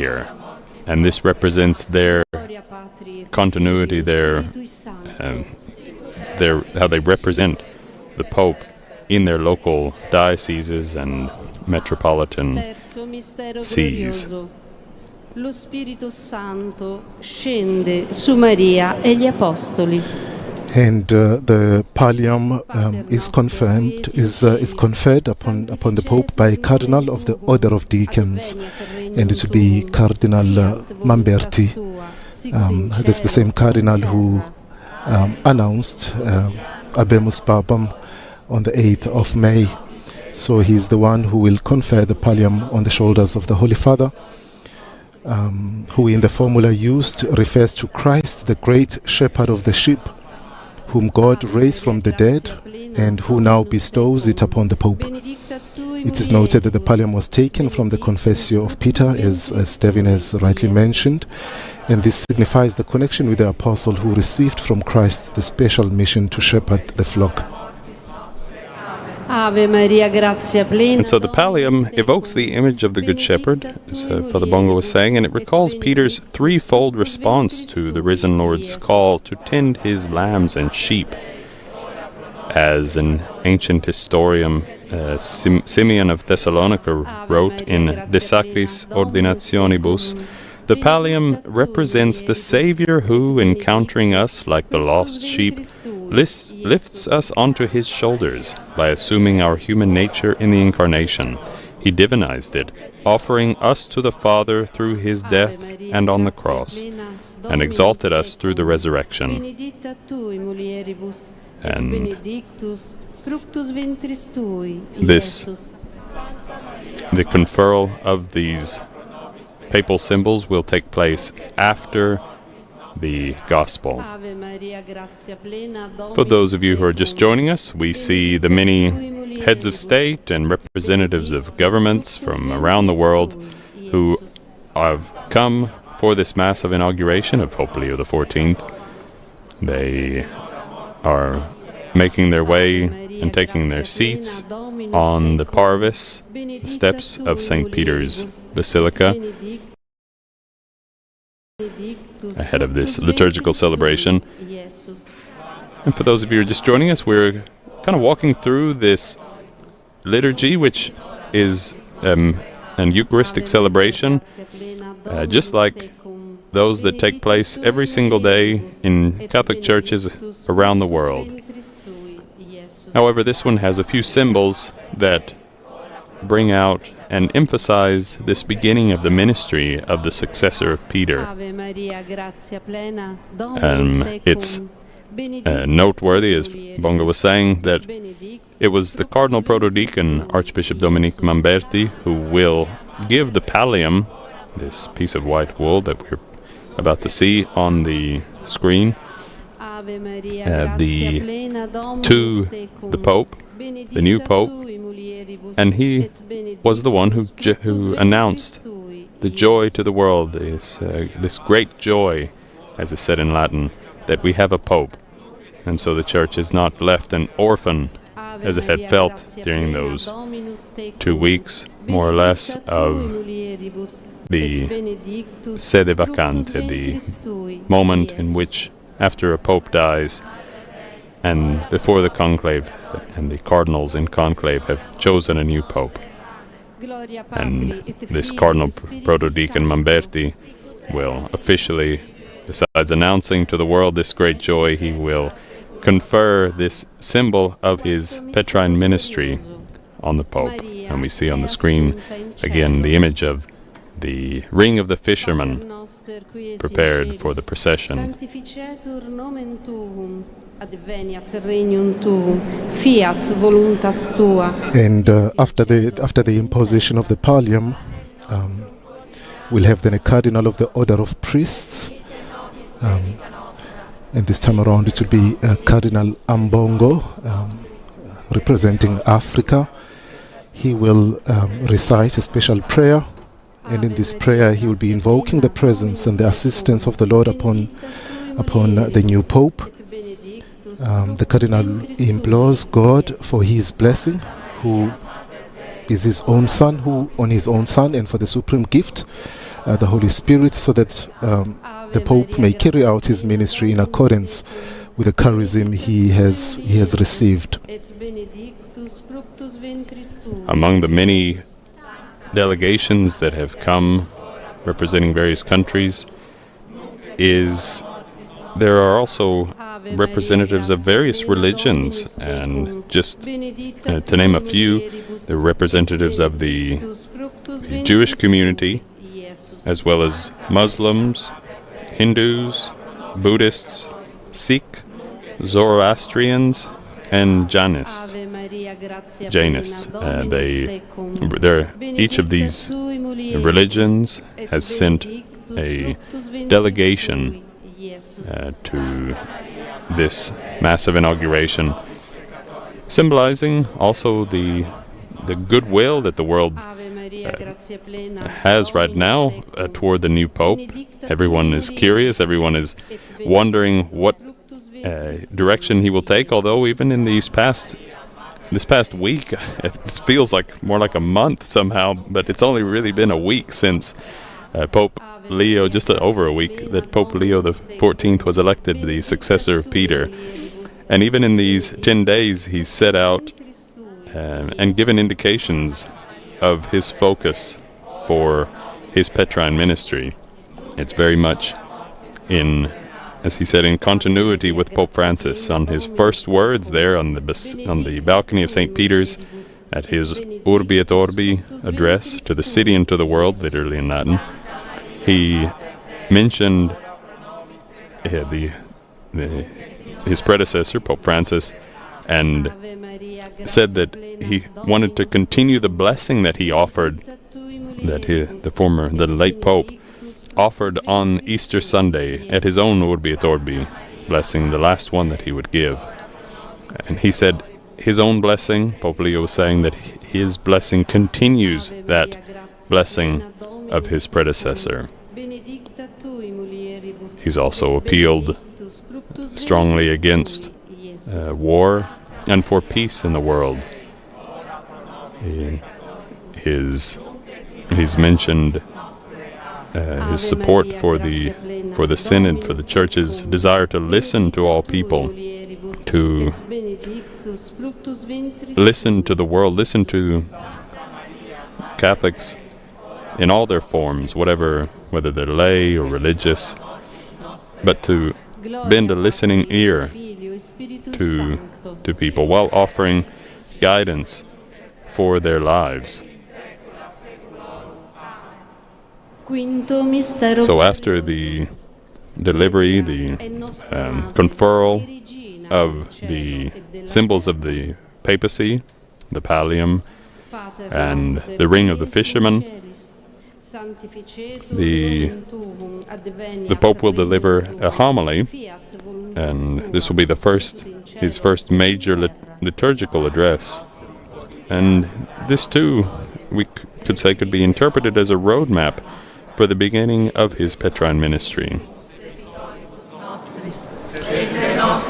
here. And this represents their continuity, how they represent the Pope in their local dioceses and metropolitan sees. Lo Spirito Santo scende su Maria e gli Apostoli. And the pallium is conferred upon the Pope by a Cardinal of the Order of Deacons, and it will be Cardinal Mamberti. That's the same Cardinal who announced Habemus Papam on the 8th of May. So he's the one who will confer the pallium on the shoulders of the Holy Father, who in the formula used refers to Christ, the great shepherd of the sheep, whom God raised from the dead and who now bestows it upon the Pope. It is noted that the pallium was taken from the Confessio of Peter, as Devin has rightly mentioned, and this signifies the connection with the apostle who received from Christ the special mission to shepherd the flock. Ave Maria, gratia plena. And so the pallium evokes the image of the Good Shepherd, as Father Bongo was saying, and it recalls Peter's threefold response to the risen Lord's call to tend his lambs and sheep. As an ancient historian, Simeon of Thessalonica, wrote in De Sacris Ordinationibus, the pallium represents the Savior who, encountering us like the lost sheep, lifts us onto his shoulders by assuming our human nature in the Incarnation. He divinized it, offering us to the Father through his death and on the cross, and exalted us through the resurrection. And the conferral of these papal symbols will take place after the Gospel. For those of you who are just joining us, we see the many heads of state and representatives of governments from around the world who have come for this Mass of inauguration of Pope Leo XIV. They are making their way and taking their seats on the Parvis, the steps of St. Peter's Basilica, ahead of this liturgical celebration. And for those of you who are just joining us, we're kind of walking through this liturgy, which is an Eucharistic celebration, just like those that take place every single day in Catholic churches around the world. However, this one has a few symbols that bring out and emphasize this beginning of the ministry of the successor of Peter. It's noteworthy, as Bongo was saying, that it was the Cardinal Protodeacon, Archbishop Dominique Mamberti, who will give the pallium, this piece of white wool that we're about to see on the screen, to the Pope, the new Pope, and he was the one who announced the joy to the world, this great joy, as is said in Latin, that we have a Pope. And so the Church is not left an orphan, as it had felt during those 2 weeks, more or less, of the sede vacante, the moment in which, after a Pope dies, and before the conclave and the cardinals in conclave have chosen a new Pope. And this Cardinal Protodeacon Mamberti will officially, besides announcing to the world this great joy, he will confer this symbol of his Petrine ministry on the Pope. And we see on the screen again the image of the ring of the fisherman prepared for the procession. And after the imposition of the pallium, we'll have then a Cardinal of the Order of Priests, and this time around it will be Cardinal Ambongo, representing Africa. He will recite a special prayer, and in this prayer he will be invoking the presence and the assistance of the Lord upon the new Pope. The Cardinal implores God for his blessing, who is his own son, and for the supreme gift the Holy Spirit, so that the Pope may carry out his ministry in accordance with the charism he has received. Among the many delegations that have come representing various countries there are also representatives of various religions, and just to name a few, the representatives of the Jewish community, as well as Muslims, Hindus, Buddhists, Sikh, Zoroastrians, and Jainists. Each of these religions has sent a delegation to this massive inauguration, symbolizing also the goodwill that the world has right now toward the new Pope. Everyone is curious, everyone is wondering what direction he will take, although even in this past week, it feels like more like a month somehow, but it's only really been a week since Pope Leo, just over a week, that Pope Leo the 14th was elected the successor of Peter. And even in these 10 days, he's set out and given indications of his focus for his Petrine ministry. It's very much as he said, in continuity with Pope Francis. On his first words there on the balcony of St. Peter's, at his Urbi et Orbi address to the city and to the world, literally in Latin, he mentioned his predecessor, Pope Francis, and said that he wanted to continue the blessing that he offered, that the late Pope offered on Easter Sunday at his own Urbi et Orbi blessing, the last one that he would give. And he said his own blessing, Pope Leo was saying that his blessing continues that blessing of his predecessor. He's also appealed strongly against war and for peace in the world. He's mentioned his support for the Synod, for the Church's desire to listen to all people, to listen to the world, listen to Catholics in all their forms, whether they're lay or religious, but to bend a listening ear to people while offering guidance for their lives. So after the delivery, the conferral of the symbols of the papacy, the pallium and the ring of the fisherman, the Pope will deliver a homily, and this will be his first major liturgical address. And this too, we could say, could be interpreted as a roadmap for the beginning of his Petrine ministry.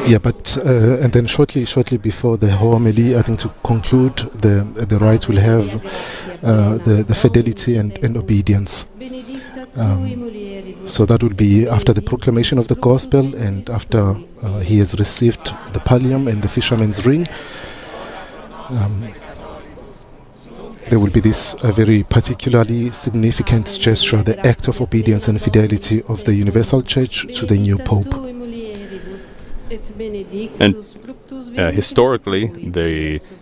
Yeah, but and then shortly before the homily, I think to conclude, the rite will have the fidelity and obedience. So that will be after the proclamation of the gospel and after he has received the pallium and the fisherman's ring. There will be this very particularly significant gesture, the act of obedience and fidelity of the Universal Church to the new Pope. And historically,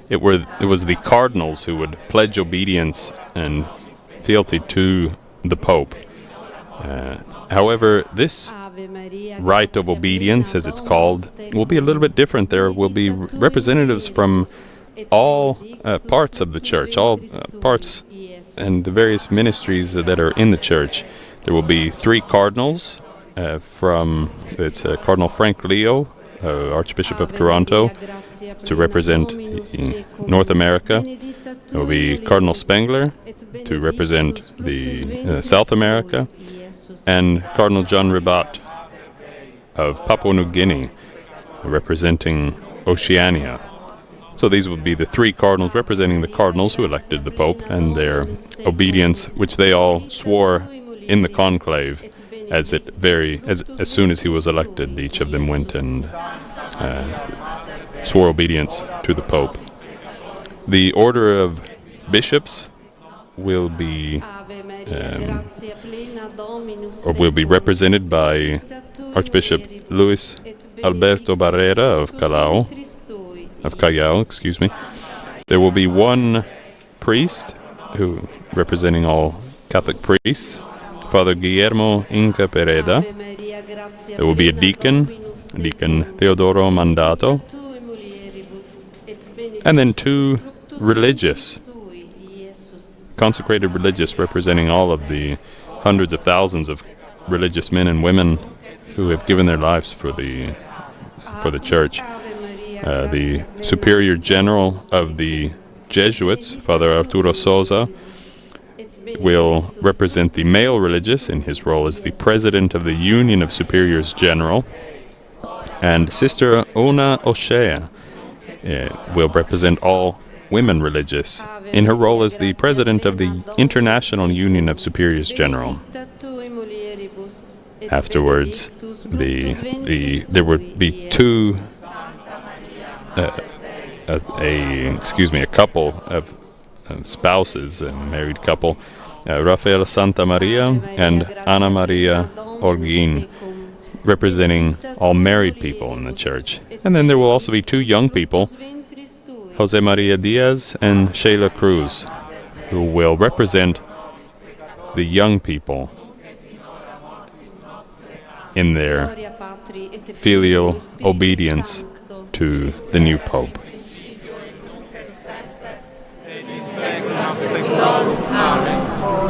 it was the cardinals who would pledge obedience and fealty to the Pope. However, this rite of obedience, as it's called, will be a little bit different. There will be representatives from all parts of the Church, all parts and the various ministries that are in the Church. There will be 3 cardinals it's Cardinal Frank Leo, Archbishop of Toronto, to represent North America. There will be Cardinal Spengler to represent the South America, and Cardinal John Ribat of Papua New Guinea, representing Oceania. So these would be the 3 cardinals representing the cardinals who elected the Pope and their obedience, which they all swore in the conclave, as soon as he was elected, each of them went and swore obedience to the Pope. The order of bishops will be represented by Archbishop Luis Alberto Barrera of Callao, excuse me. There will be one priest representing all Catholic priests, Father Guillermo Inca Pereda. There will be a deacon Teodoro Mandato, and then two consecrated religious representing all of the hundreds of thousands of religious men and women who have given their lives for the Church. The Superior General of the Jesuits, Father Arturo Sosa, will represent the male religious in his role as the President of the Union of Superiors General, and Sister Ona O'Shea will represent all women religious in her role as the President of the International Union of Superiors General. Afterwards, there would be a couple of spouses, a married couple, Rafael Santa Maria and Ana Maria Orguin, representing all married people in the Church. And then there will also be two young people, Jose Maria Diaz and Sheila Cruz, who will represent the young people in their filial obedience to the new Pope.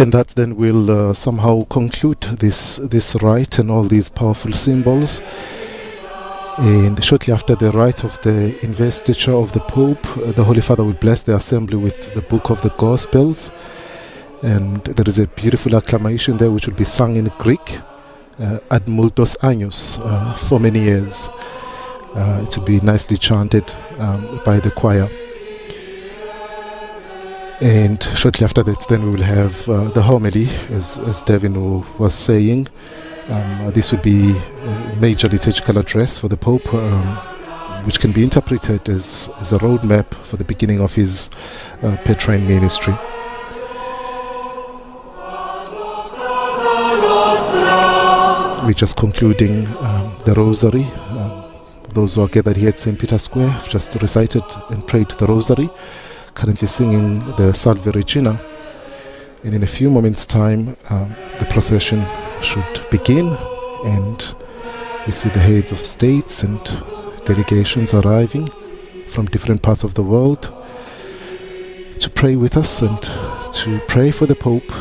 And that then will somehow conclude this rite and all these powerful symbols. And shortly after the rite of the investiture of the Pope, the Holy Father will bless the assembly with the Book of the Gospels. And there is a beautiful acclamation there which will be sung in Greek, ad multos años, for many years. It will be nicely chanted by the choir. And shortly after that, then we will have the homily, as Devin was saying. This will be a major liturgical address for the Pope, which can be interpreted as a roadmap for the beginning of his Petrine ministry. We're just concluding the Rosary. Those who are gathered here at St. Peter's Square have just recited and prayed the Rosary, currently singing the Salve Regina. And in a few moments' time, the procession should begin, and we see the heads of states and delegations arriving from different parts of the world to pray with us and to pray for the Pope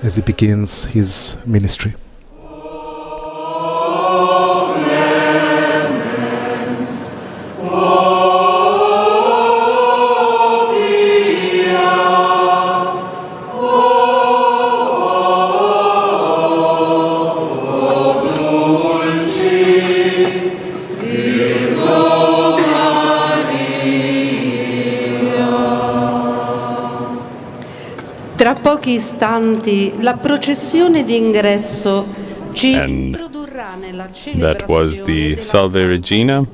as he begins his ministry. Tra pochi istanti la processione d'ingresso ci introdurrà nella celebrazione. That was the Salve Regina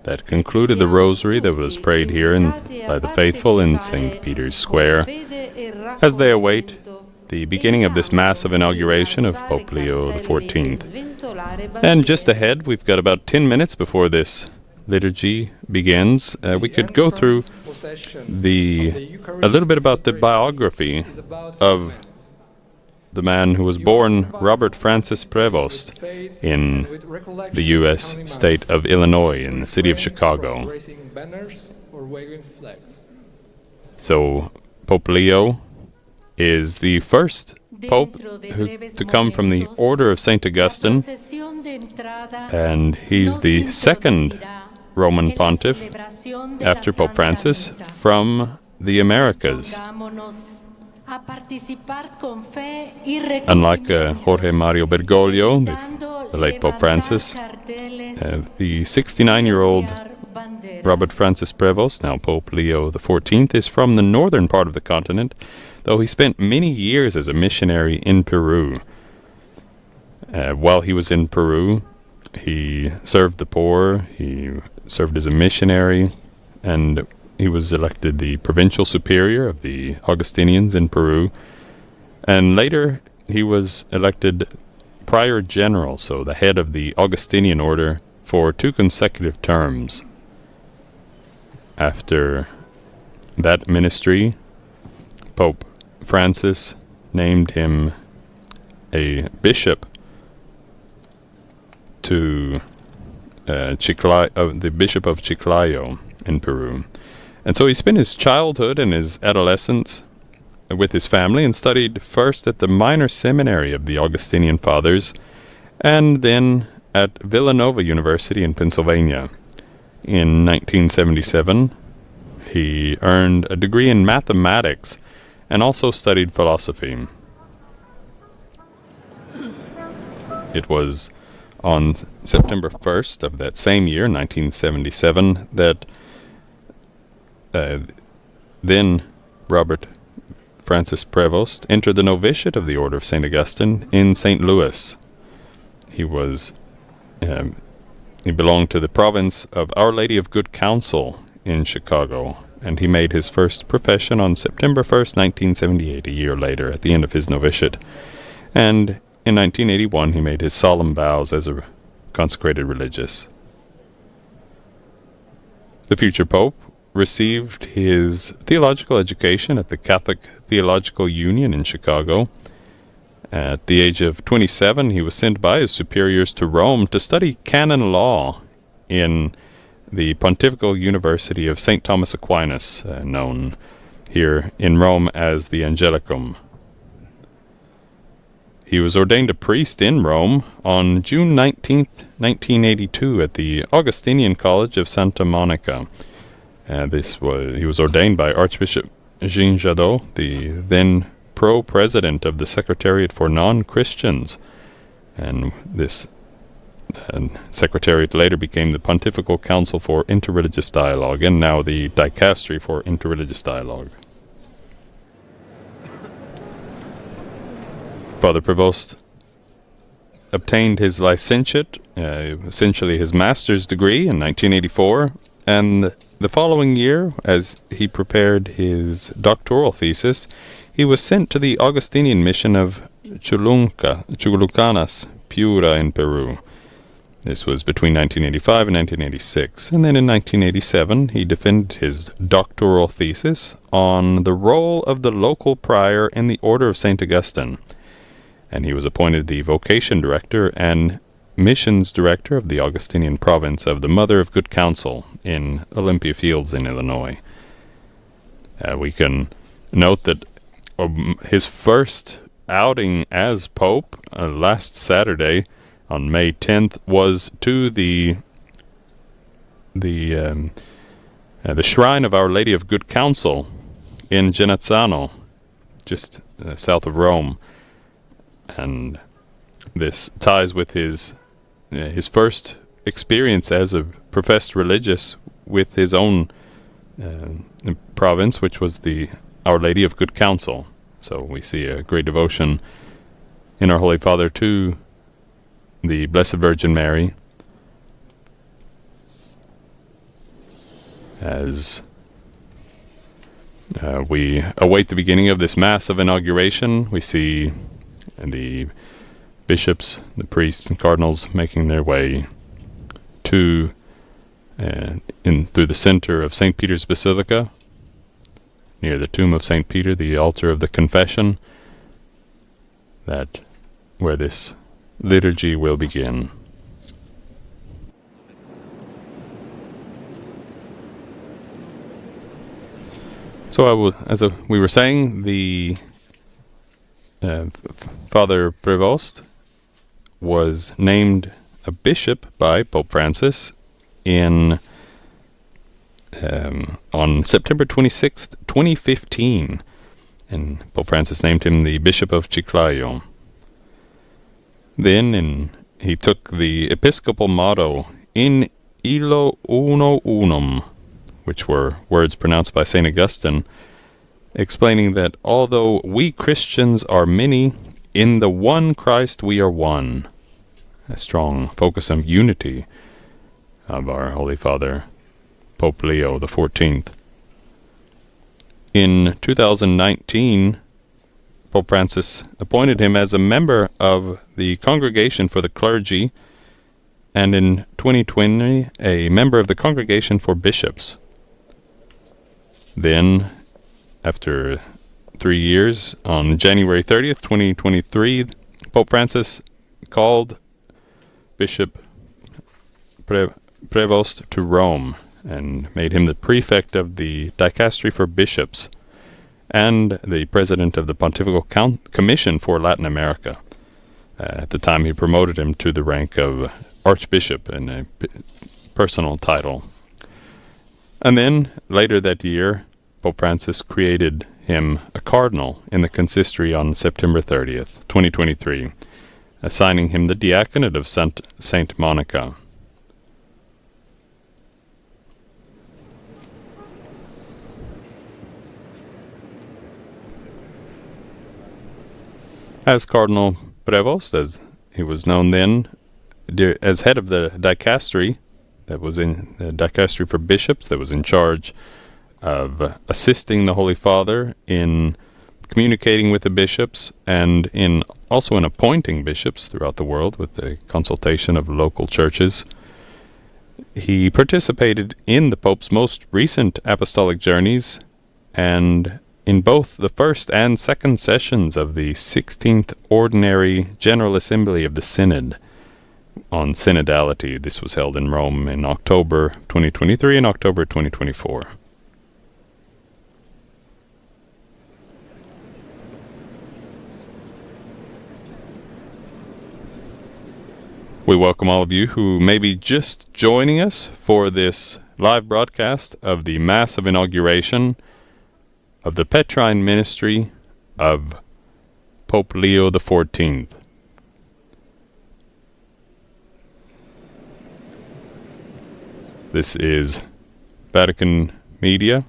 that concluded the Rosary that was prayed here by the faithful in St. Peter's Square as they await the beginning of this massive inauguration of Pope Leo XIV. And just ahead, we've got about 10 minutes before this liturgy begins. We could go through a little bit about the biography of the man who was born Robert Francis Prevost in the U.S. state of Illinois, in the city of Chicago. So Pope Leo is the first Pope to come from the Order of St. Augustine, and he's the second Roman Pontiff after Pope Francis from the Americas. Unlike Jorge Mario Bergoglio, the late Pope Francis, the 69-year-old Robert Francis Prevost, now Pope Leo XIV, is from the northern part of the continent, though he spent many years as a missionary in Peru. While he was in Peru, he served the poor, he served as a missionary, and he was elected the provincial superior of the Augustinians in Peru. And later, he was elected prior general, so the head of the Augustinian order, for 2 consecutive terms. After that ministry, Pope Francis named him a bishop to the Bishop of Chiclayo in Peru. And so he spent his childhood and his adolescence with his family and studied first at the minor seminary of the Augustinian Fathers and then at Villanova University in Pennsylvania. In 1977, he earned a degree in mathematics and also studied philosophy. It was on September 1st of that same year, 1977, that then Robert Francis Prevost entered the novitiate of the Order of St. Augustine in St. Louis. He belonged to the province of Our Lady of Good Counsel in Chicago, and he made his first profession on September 1st, 1978, a year later, at the end of his novitiate. And in 1981, he made his solemn vows as a consecrated religious. The future pope received his theological education at the Catholic Theological Union in Chicago. At the age of 27, he was sent by his superiors to Rome to study canon law in the Pontifical University of St. Thomas Aquinas, known here in Rome as the Angelicum. He was ordained a priest in Rome on June 19, 1982 at the Augustinian College of Santa Monica. He was ordained by Archbishop Jean Jadot, the then pro-president of the Secretariat for Non-Christians. And this secretariat later became the Pontifical Council for Interreligious Dialogue, and now the Dicastery for Interreligious Dialogue. Father Prevost obtained his licentiate, essentially his master's degree, in 1984, and the following year, as he prepared his doctoral thesis, he was sent to the Augustinian mission of Chulucanas, Piura in Peru. This was between 1985 and 1986, and then in 1987 he defended his doctoral thesis on the role of the local prior in the Order of St. Augustine, and he was appointed the vocation director and missions director of the Augustinian province of the Mother of Good Counsel in Olympia Fields in Illinois. We can note that his first outing as Pope last Saturday on May 10th was to the Shrine of Our Lady of Good Counsel in Genazzano, just south of Rome. And this ties with his first experience as a professed religious with his own province, which was the Our Lady of Good Counsel. So we see a great devotion in our Holy Father to the Blessed Virgin Mary, as we await the beginning of this Mass of Inauguration. We see the bishops, the priests, and cardinals making their way to through the center of St. Peter's Basilica, near the tomb of St. Peter, the altar of the Confession, where this liturgy will begin. So we were saying, the Father Prevost was named a bishop by Pope Francis on September 26th, 2015, and Pope Francis named him the Bishop of Chiclayo. Then he took the episcopal motto, In illo uno unum, which were words pronounced by St. Augustine, explaining that although we Christians are many, in the one Christ we are one. A strong focus on unity of our Holy Father, Pope Leo XIV. In 2019, Pope Francis appointed him as a member of the Congregation for the Clergy, and in 2020, a member of the Congregation for Bishops. Then, after 3 years, on January 30th, 2023, Pope Francis called Bishop Prevost to Rome and made him the prefect of the Dicastery for Bishops and the president of the Pontifical Commission for Latin America. At the time, he promoted him to the rank of Archbishop in a personal title. And then, later that year, Pope Francis created him a cardinal in the consistory on September 30th, 2023, assigning him the diaconate of Saint Monica. As Cardinal Prevost, as he was known then, as head of the dicastery, that was in the dicastery for bishops, that was in charge of assisting the Holy Father in communicating with the bishops and in also in appointing bishops throughout the world with the consultation of local churches. He participated in the Pope's most recent apostolic journeys and in both the first and second sessions of the 16th Ordinary General Assembly of the Synod on synodality. This was held in Rome in October 2023 and October 2024. We welcome all of you who may be just joining us for this live broadcast of the Mass of Inauguration of the Petrine Ministry of Pope Leo XIV. This is Vatican Media.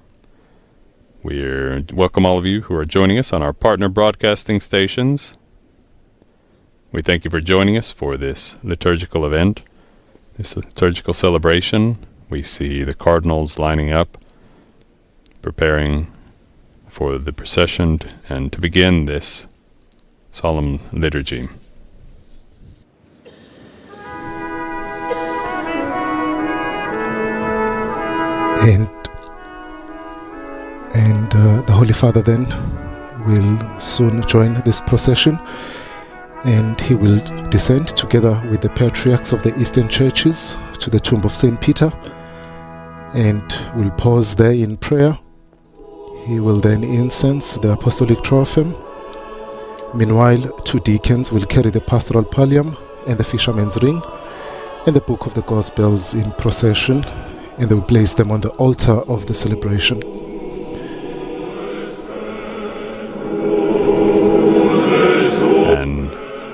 We welcome all of you who are joining us on our partner broadcasting stations. We thank you for joining us for this liturgical event, this liturgical celebration. We see the cardinals lining up, preparing for the procession and to begin this solemn liturgy. And the Holy Father then will soon join this procession, and he will descend together with the patriarchs of the Eastern churches to the tomb of St. Peter and will pause there in prayer. He will then incense the apostolic trophem. Meanwhile, 2 deacons will carry the pastoral pallium and the fisherman's ring and the book of the Gospels in procession, and they will place them on the altar of the celebration.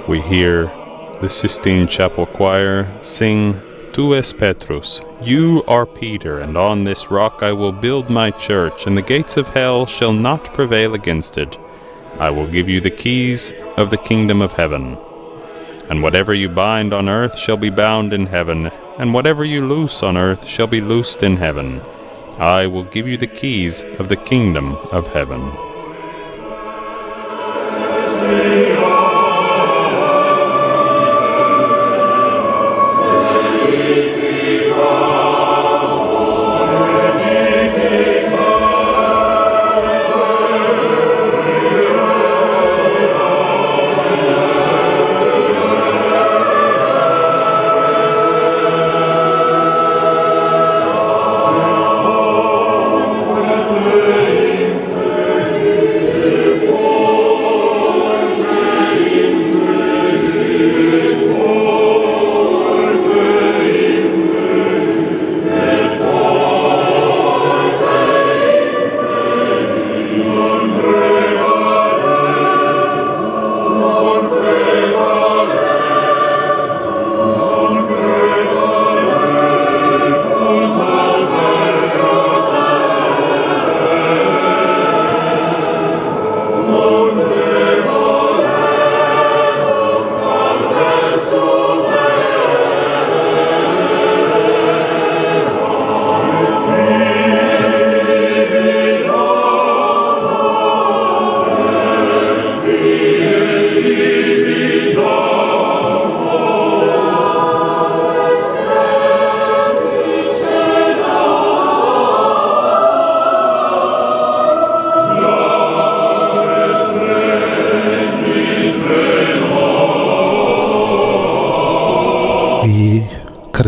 We hear the Sistine Chapel Choir sing, Tu es Petrus, you are Peter, and on this rock I will build my church, and the gates of hell shall not prevail against it. I will give you the keys of the kingdom of heaven. And whatever you bind on earth shall be bound in heaven, and whatever you loose on earth shall be loosed in heaven. I will give you the keys of the kingdom of heaven.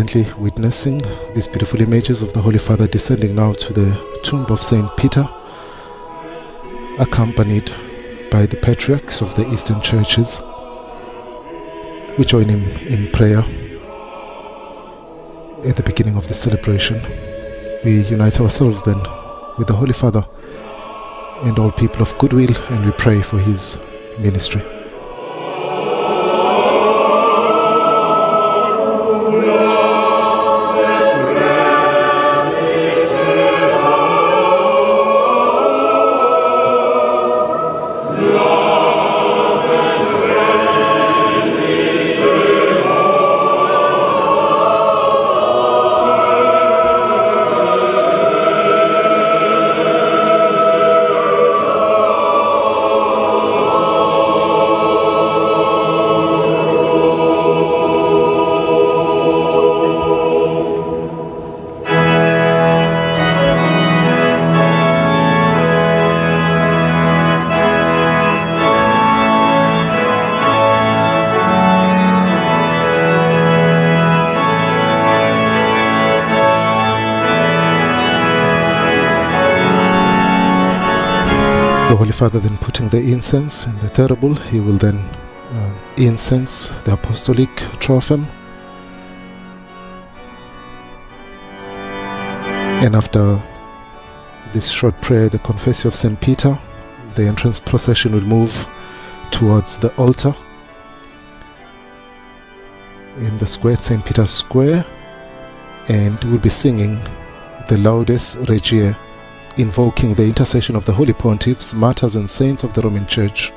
currently witnessing these beautiful images of the Holy Father descending now to the tomb of Saint Peter, accompanied by the patriarchs of the Eastern churches. We join him in prayer at the beginning of the celebration. We unite ourselves then with the Holy Father and all people of goodwill, and we pray for his ministry. The Holy Father then putting the incense in the thurible, he will then incense the apostolic trophem. And after this short prayer, the Confessio of St. Peter, the entrance procession will move towards the altar in the square, St. Peter's Square, and we'll be singing the Laudes Regiae, invoking the intercession of the Holy Pontiffs, martyrs and saints of the Roman Church.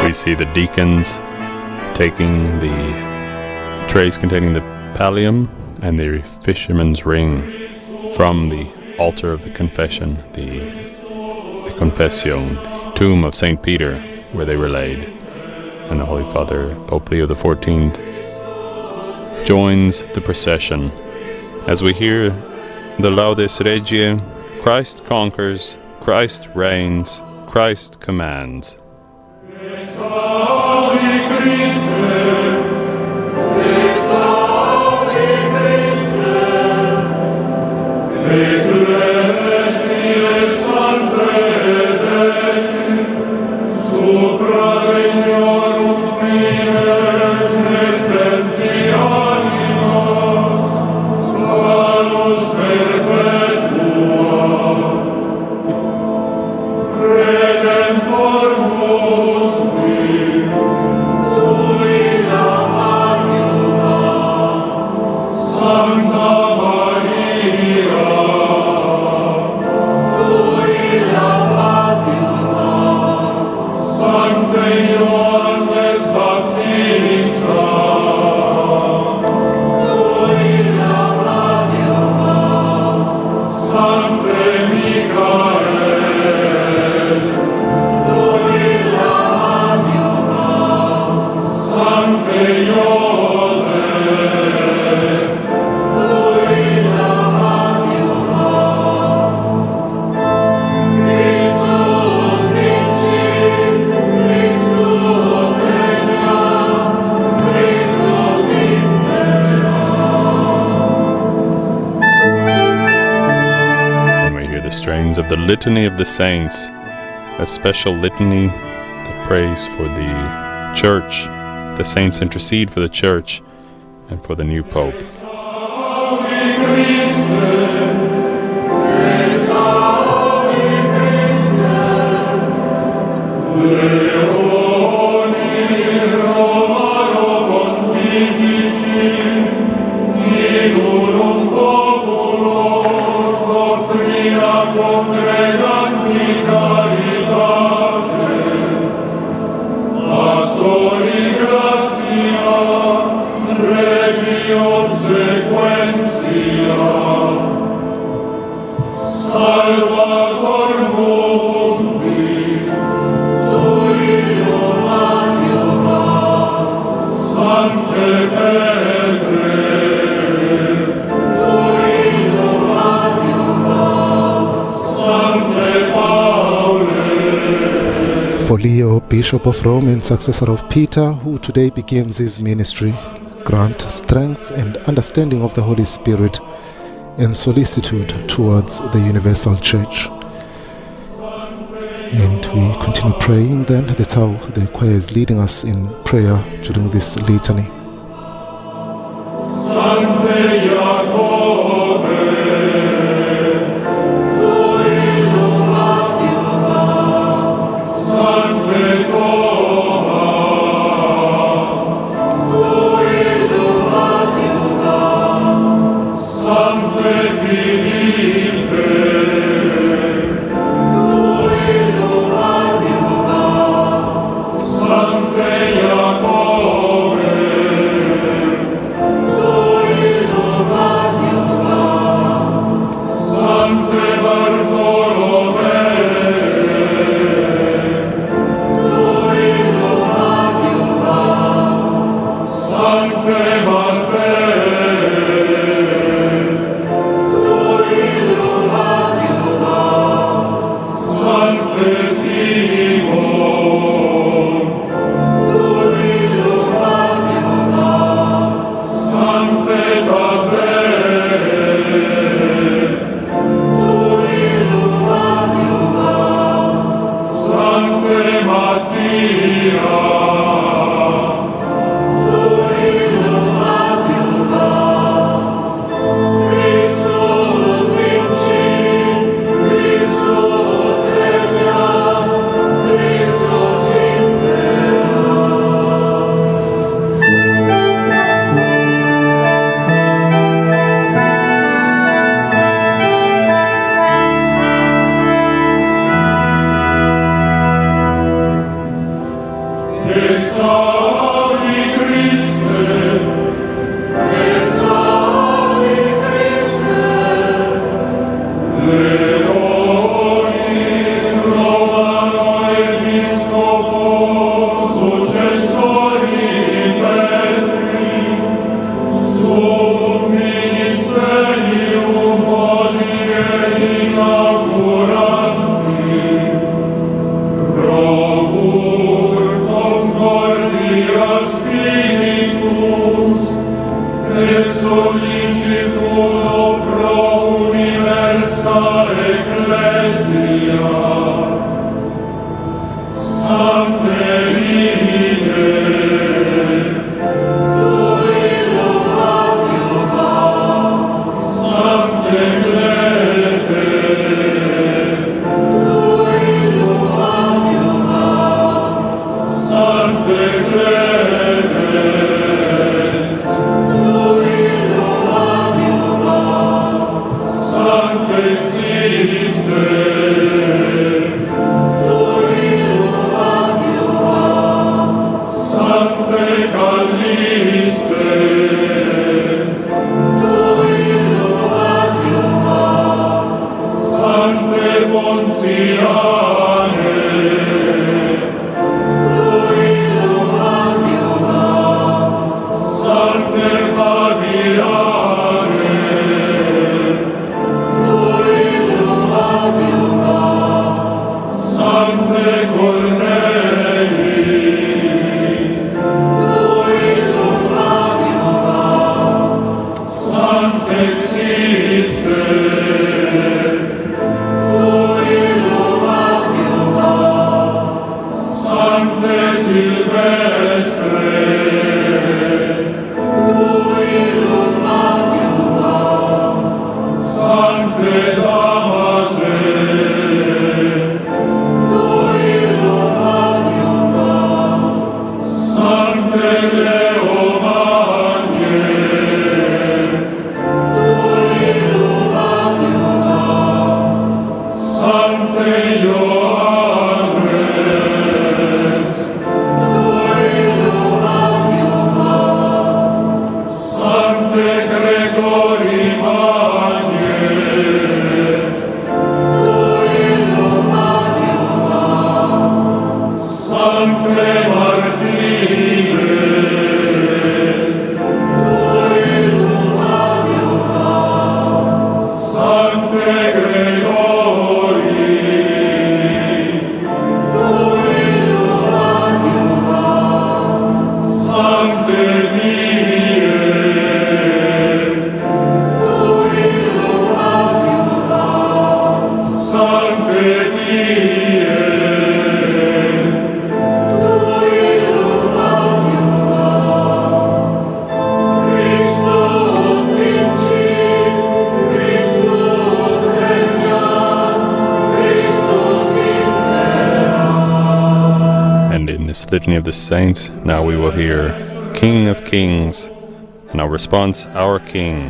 We see the deacons taking the trays containing the pallium and the fisherman's ring from the altar of the confession, the Confessio, the tomb of St. Peter, where they were laid. And the Holy Father, Pope Leo XIV, joins the procession as we hear the Laudes Regiae. Christ conquers, Christ reigns, Christ commands. Of the Litany of the Saints, a special litany that prays for the Church, the saints intercede for the Church and for the new Pope. For Leo, Bishop of Rome and successor of Peter, who today begins his ministry, grant strength and understanding of the Holy Spirit and solicitude towards the universal Church. And we continue praying then. That's how the choir is leading us in prayer during this litany. Silvestre this Litany of the Saints, now we will hear King of Kings, and our response, Our King.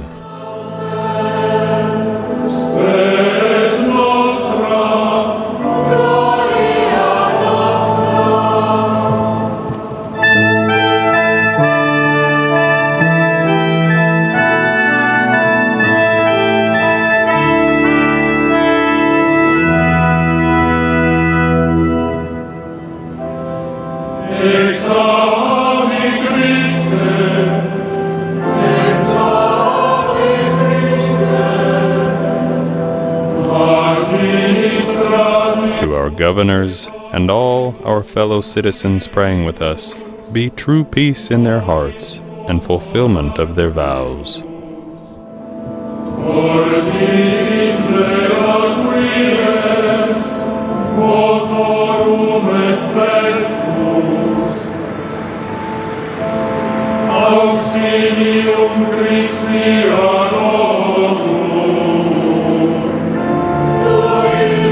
To our governors and all our fellow citizens praying with us, be true peace in their hearts and fulfillment of their vows.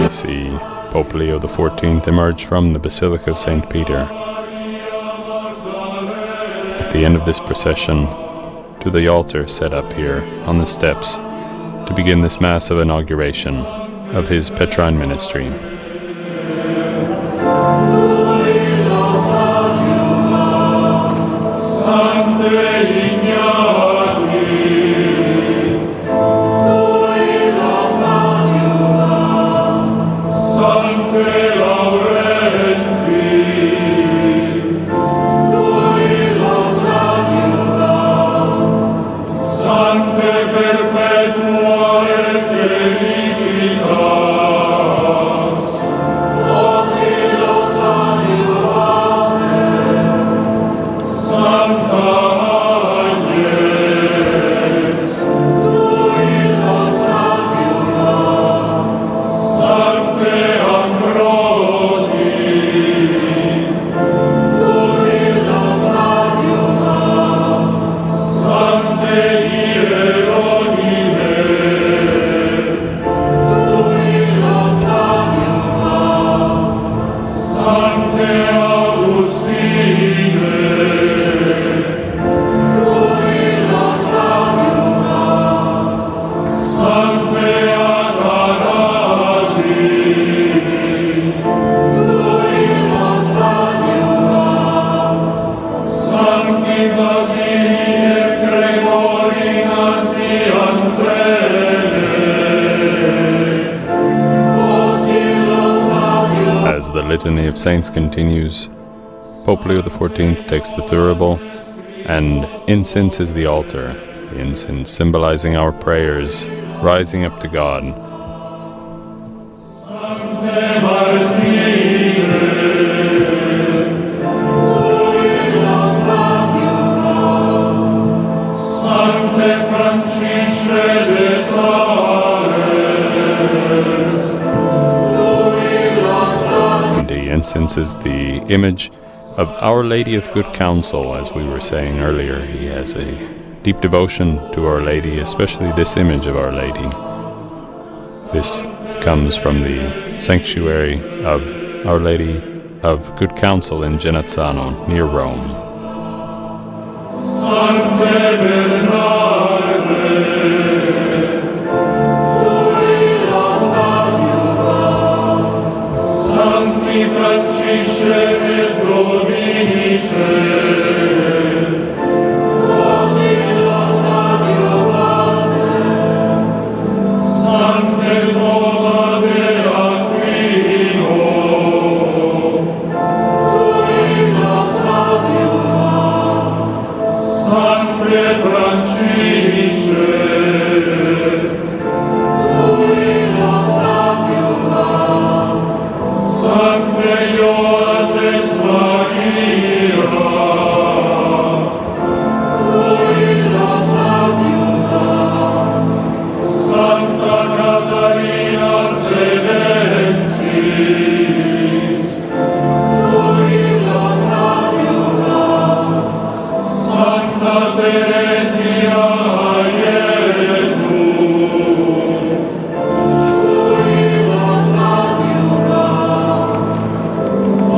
We see Pope Leo XIV emerge from the Basilica of St. Peter. At the end of this procession, to the altar set up here on the steps to begin this Mass of inauguration of his Petrine ministry. The Litany of Saints continues. Pope Leo XIV takes the thurible and incenses the altar, the incense symbolizing our prayers rising up to God. Incense is the image of Our Lady of Good Counsel, as we were saying earlier. He has a deep devotion to Our Lady, especially this image of Our Lady. This comes from the sanctuary of Our Lady of Good Counsel in Genazzano, near Rome.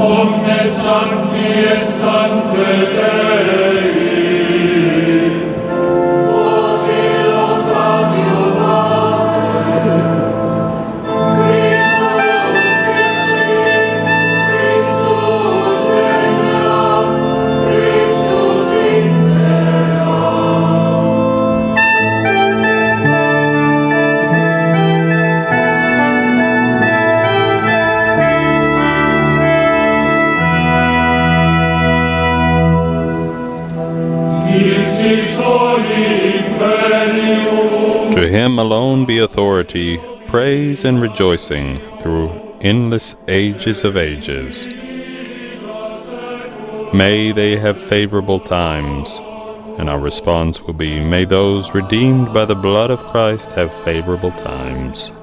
Omnes sancti et sancte Dei, To him alone be authority, praise and rejoicing through endless ages of ages. May they have favorable times, and our response will be, may those redeemed by the blood of Christ have favorable times.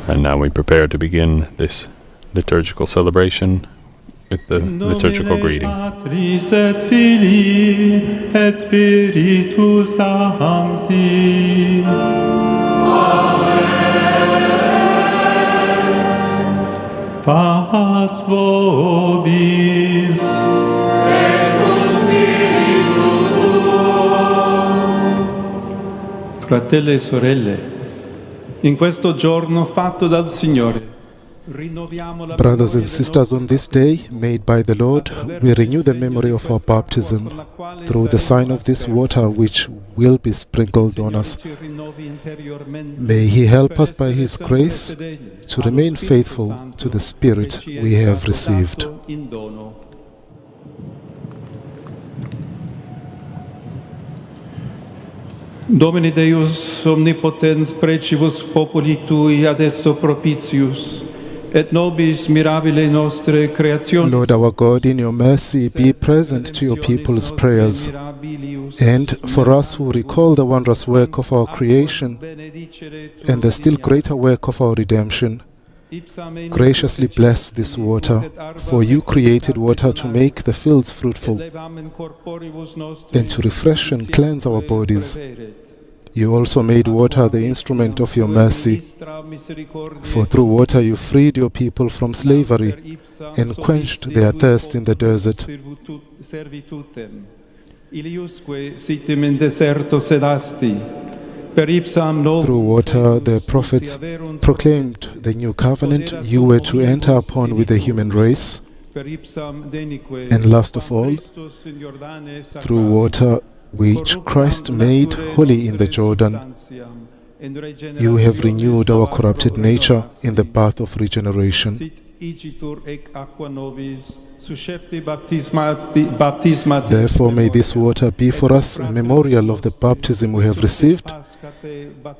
And now we prepare to begin this liturgical celebration with the liturgical greeting. Patris et Filii et Spiritus Sancti. Amen. Pax vobis. Fratelli e sorelle, in questo giorno fatto dal Signore, Brothers and sisters, on this day made by the Lord, we renew the memory of our baptism through the sign of this water which will be sprinkled on us. May He help us by His grace to remain faithful to the Spirit we have received. Domine Deus omnipotens precibus populi Tui ad esto propitius, et nobis mirabile nostre creationes. Lord our God, in your mercy, be present to your people's prayers, and for us who recall the wondrous work of our creation and the still greater work of our redemption, graciously bless this water, for you created water to make the fields fruitful and to refresh and cleanse our bodies. You also made water the instrument of your mercy, for through water you freed your people from slavery and quenched their thirst in the desert. Through water the prophets proclaimed the new covenant you were to enter upon with the human race. And last of all, through water which Christ made holy in the Jordan, you have renewed our corrupted nature in the path of regeneration. Therefore may this water be for us a memorial of the baptism we have received,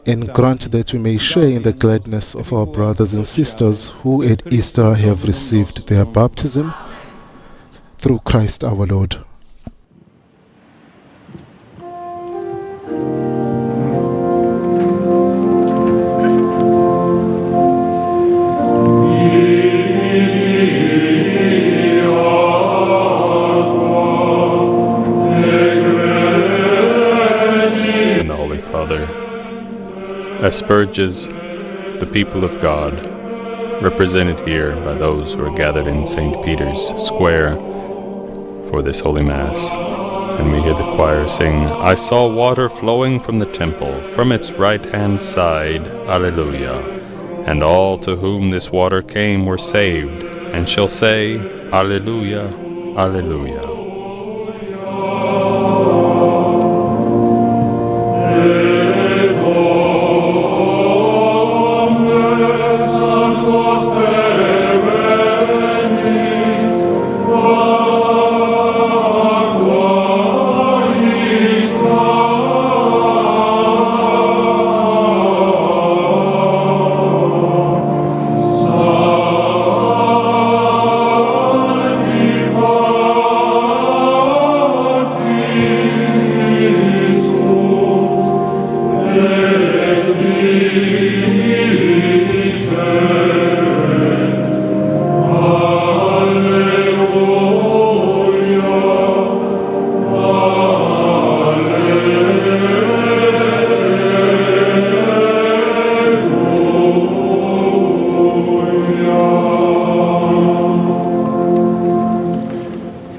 and grant that we may share in the gladness of our brothers and sisters who at Easter have received their baptism through Christ our Lord. Asperges the people of God, represented here by those who are gathered in St. Peter's Square for this Holy Mass, And we hear the choir sing, I saw water flowing from the temple, from its right-hand side, Alleluia. And all to whom this water came were saved, and shall say, Alleluia, Alleluia.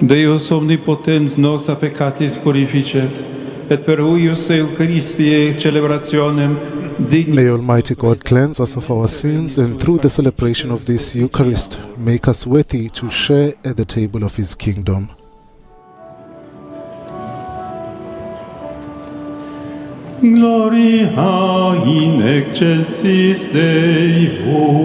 Deus omnipotens nos a peccatis purificet, et per huius Eucharistiae celebrationem May Almighty God cleanse us of our sins, and through the celebration of this Eucharist, make us worthy to share at the table of His kingdom. Gloria in excelsis Deo.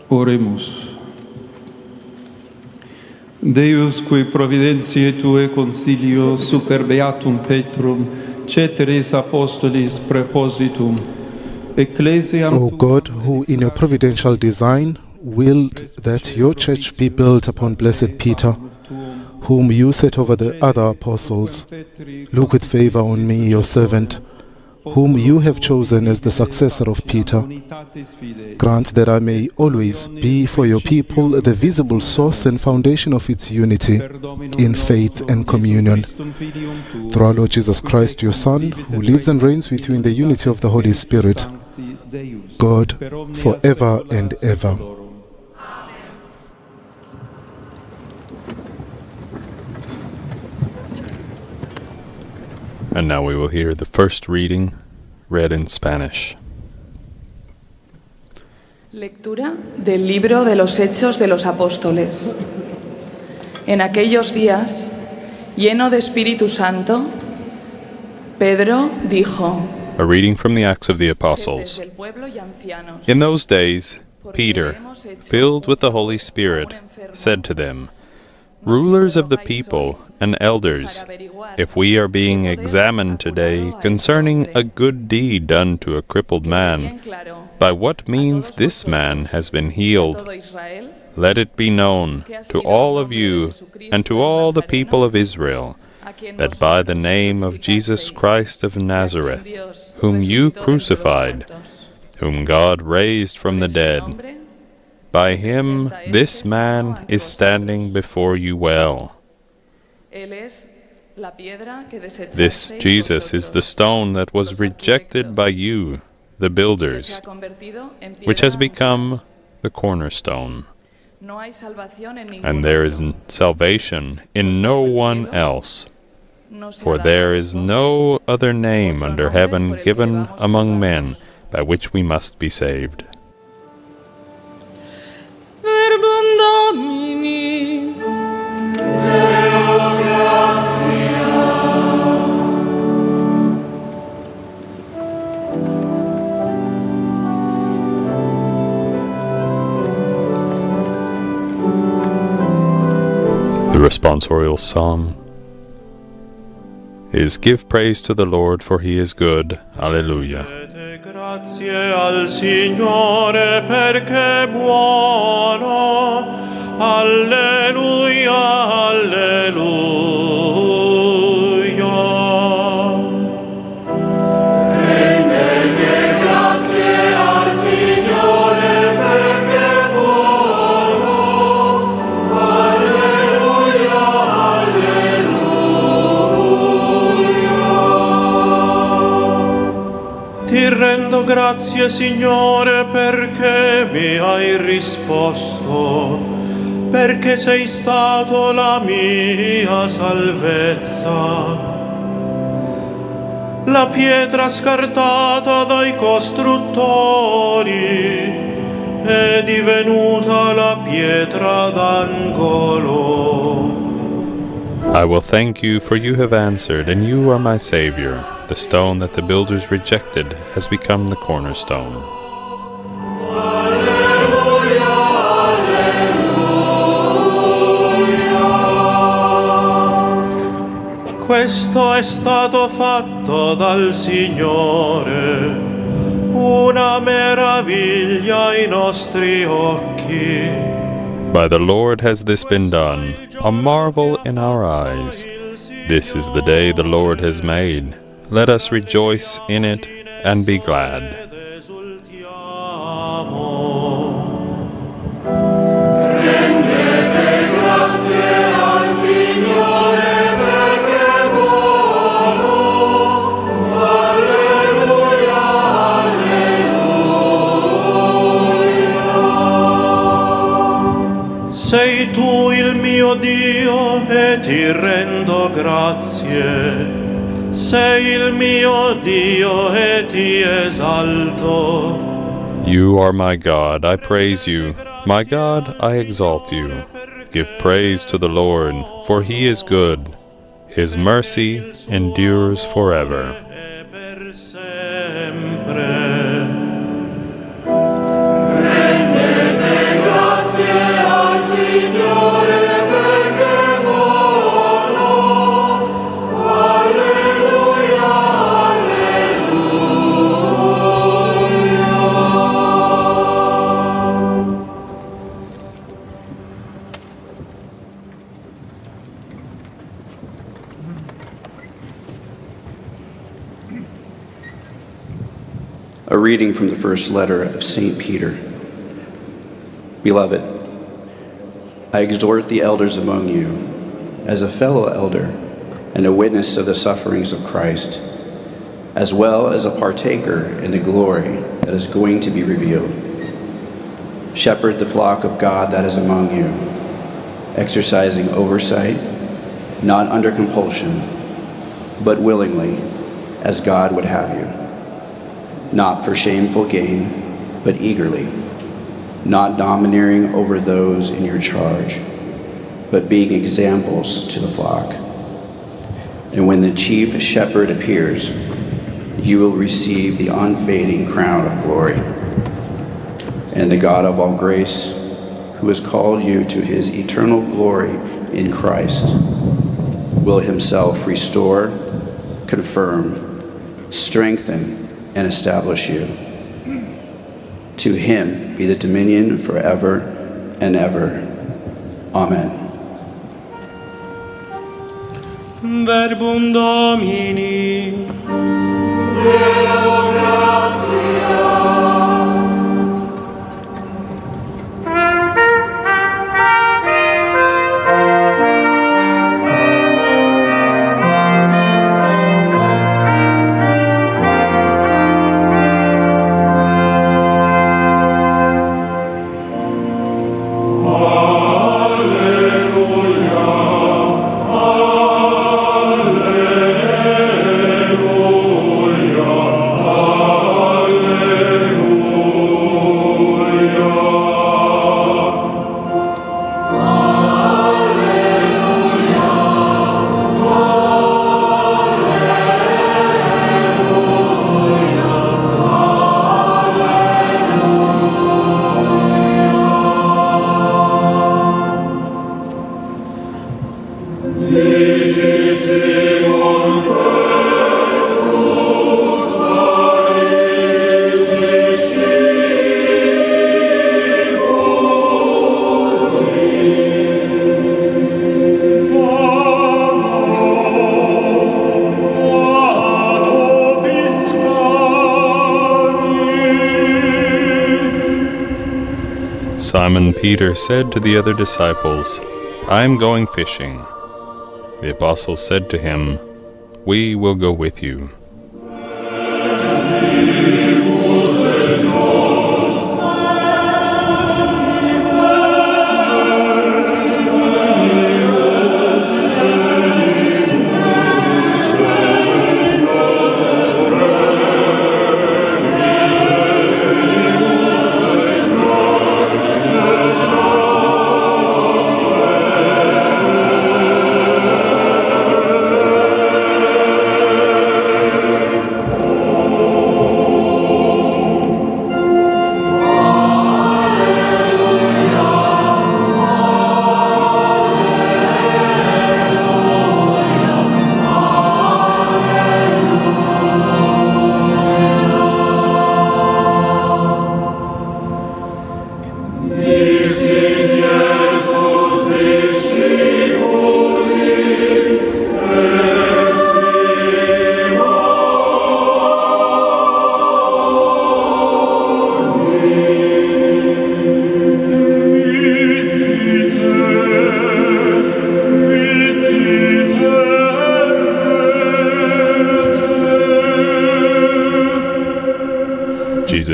Oremus. Deus, cui providentiae Tue consilio super beatum Petrum, ceteris apostolis prepositum, ecclesiam O God, who in your providential design willed that your church be built upon blessed Peter, whom you set over the other apostles, look with favor on me, your servant, whom you have chosen as the successor of Peter. Grant that I may always be for your people the visible source and foundation of its unity in faith and communion. Through our Lord Jesus Christ, your Son, who lives and reigns with you in the unity of the Holy Spirit, God, forever and ever. And now we will hear the first reading, read in Spanish. Lectura del libro de los Hechos de los Apóstoles. En aquellos días, lleno de Espíritu Santo, Pedro dijo: A reading from the Acts of the Apostles. In those days, Peter, filled with the Holy Spirit, said to them, "Rulers of the people and elders, if we are being examined today concerning a good deed done to a crippled man, by what means this man has been healed, let it be known to all of you and to all the people of Israel that by the name of Jesus Christ of Nazareth, whom you crucified, whom God raised from the dead, by him this man is standing before you well. This Jesus is the stone that was rejected by you, the builders, which has become the cornerstone. And there is salvation in no one else, for there is no other name under heaven given among men by which we must be saved." Verbum Domini. The responsorial psalm is "Give praise to the Lord, for he is good. Alleluia." Grazie al Signore perché buono. Alleluia, alleluia. Rendete grazie al Signore perché buono. Alleluia, alleluia. Ti rendo grazie, Signore, perché mi hai risposto, perché sei stato la mia salvezza. La pietra scartata dai costruttori è divenuta la pietra d'angolo. I will thank you, for you have answered, and you are my Savior. The stone that the builders rejected has become the cornerstone. Questo è stato fatto dal Signore, una meraviglia ai nostri occhi. By the Lord has this been done, a marvel in our eyes. This is the day the Lord has made. Let us rejoice in it and be glad. Sei tu il mio Dio e ti rendo grazie. Sei il mio Dio e ti esalto. You are my God, I praise you. My God, I exalt you. Give praise to the Lord, for he is good. His mercy endures forever. Rendete A reading from the first letter of St. Peter. Beloved, I exhort the elders among you, as a fellow elder and a witness of the sufferings of Christ, as well as a partaker in the glory that is going to be revealed. Shepherd the flock of God that is among you, exercising oversight, not under compulsion, but willingly, as God would have you, not for shameful gain, but eagerly, not domineering over those in your charge, but being examples to the flock. And when the chief shepherd appears, you will receive the unfading crown of glory. And the God of all grace, who has called you to his eternal glory in Christ, will himself restore, confirm, strengthen, and establish you. To him be the dominion forever and ever. Amen. Verbum Domini. Simon Peter said to the other disciples, I am going fishing. The apostles said to him, We will go with you.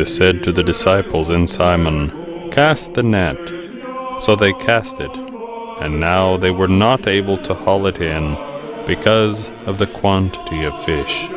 Jesus said to the disciples and Simon, Cast the net. So they cast it, and now they were not able to haul it in because of the quantity of fish.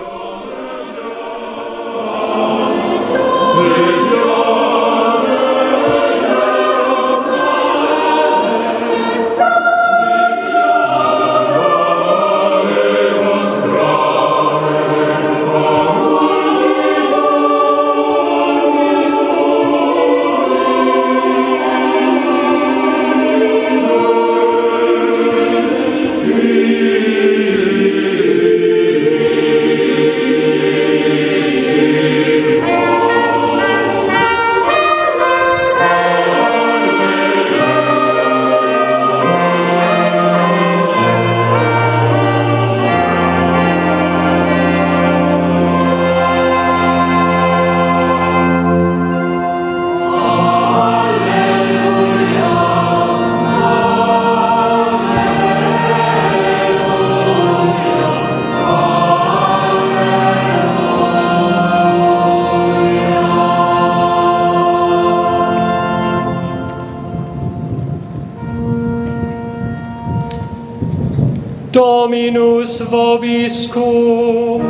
Dominus vobiscum.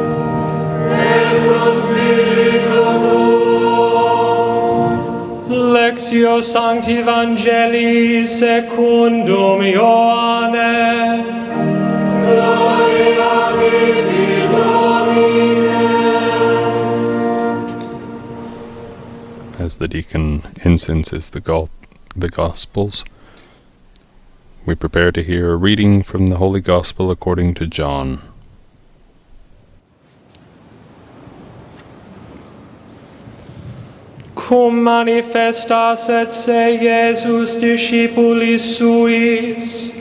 Lectio Sancti Evangelii secundum Ioanne. Gloria tibi, Domine. As the deacon incenses the Gospels, we prepare to hear a reading from the Holy Gospel according to John. Cum manifestas et se Iesus discipulis suis,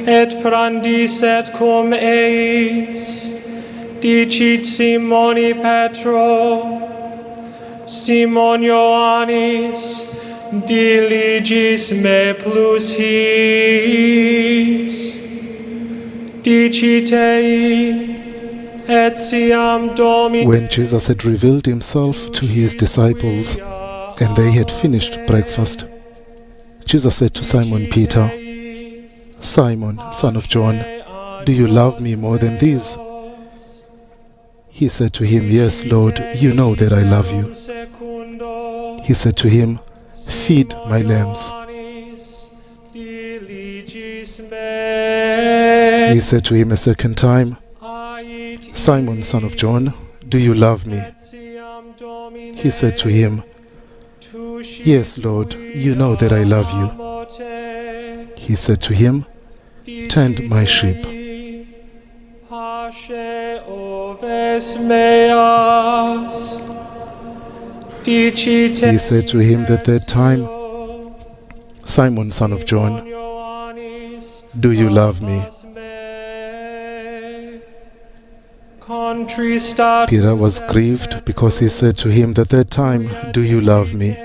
et prandisset cum eis, dicit Simoni Petro, Simon Ioannis, diligis me plus his, dicit ei, etiam Domine. When Jesus had revealed himself to his disciples, and they had finished breakfast, Jesus said to Simon Peter, Simon, son of John, do you love me more than these? He said to him, Yes, Lord, you know that I love you. He said to him, Feed my lambs. He said to him a second time, Simon, son of John, do you love me? He said to him, Yes, Lord, you know that I love you. He said to him, Tend my sheep. He said to him the third time, Simon, son of John, do you love me? Peter was grieved because he said to him the third time, Do you love me?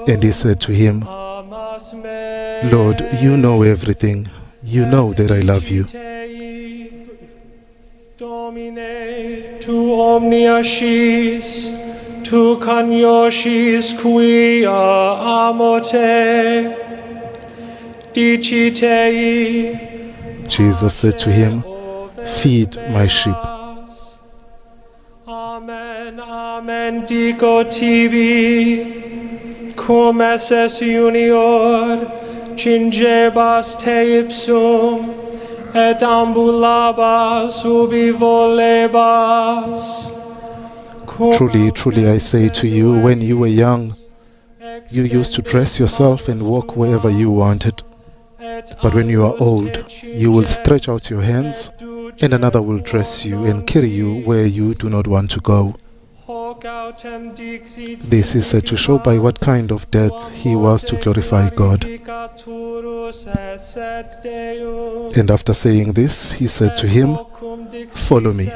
And he said to him, Lord, you know everything. You know that I love you. Domine, tu omnia scis, tu cognoscis quia amo te, dicit ei. Jesus said to him, Feed my sheep. Amen, amen, dico tibi, cum esses junior, cingebas te ipsum, et ambulabas ubi volebas. Truly, truly I say to you, when you were young, you used to dress yourself and walk wherever you wanted. But when you are old, you will stretch out your hands, and another will dress you and carry you where you do not want to go. This is said to show by what kind of death he was to glorify God. And after saying this, he said to him, Follow me.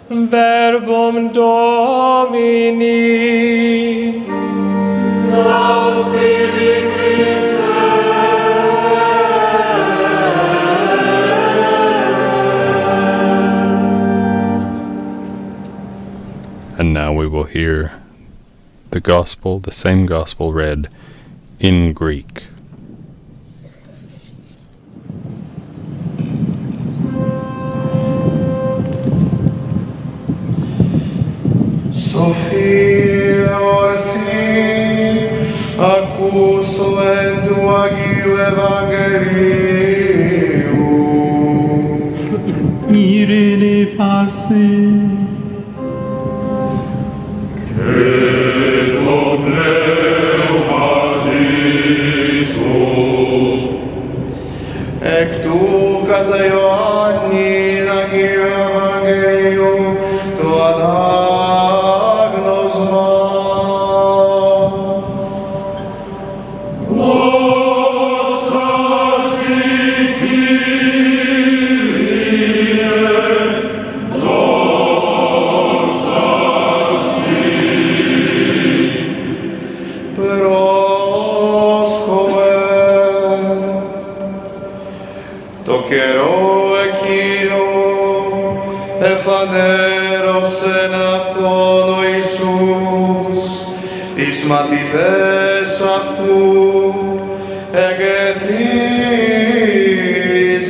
Verbum Domini. Laus tibi, Christe. And now we will hear the gospel, the same gospel read in Greek. Sophia orthi, acusum tu agiu evangelium. Irene passe. Ec tu cata Ioanni in agiu evangelium tu ad agnosma. Το καιρό εκείνο εφανέρωσε αυτό εις μαθητές αυτού εγκερθείς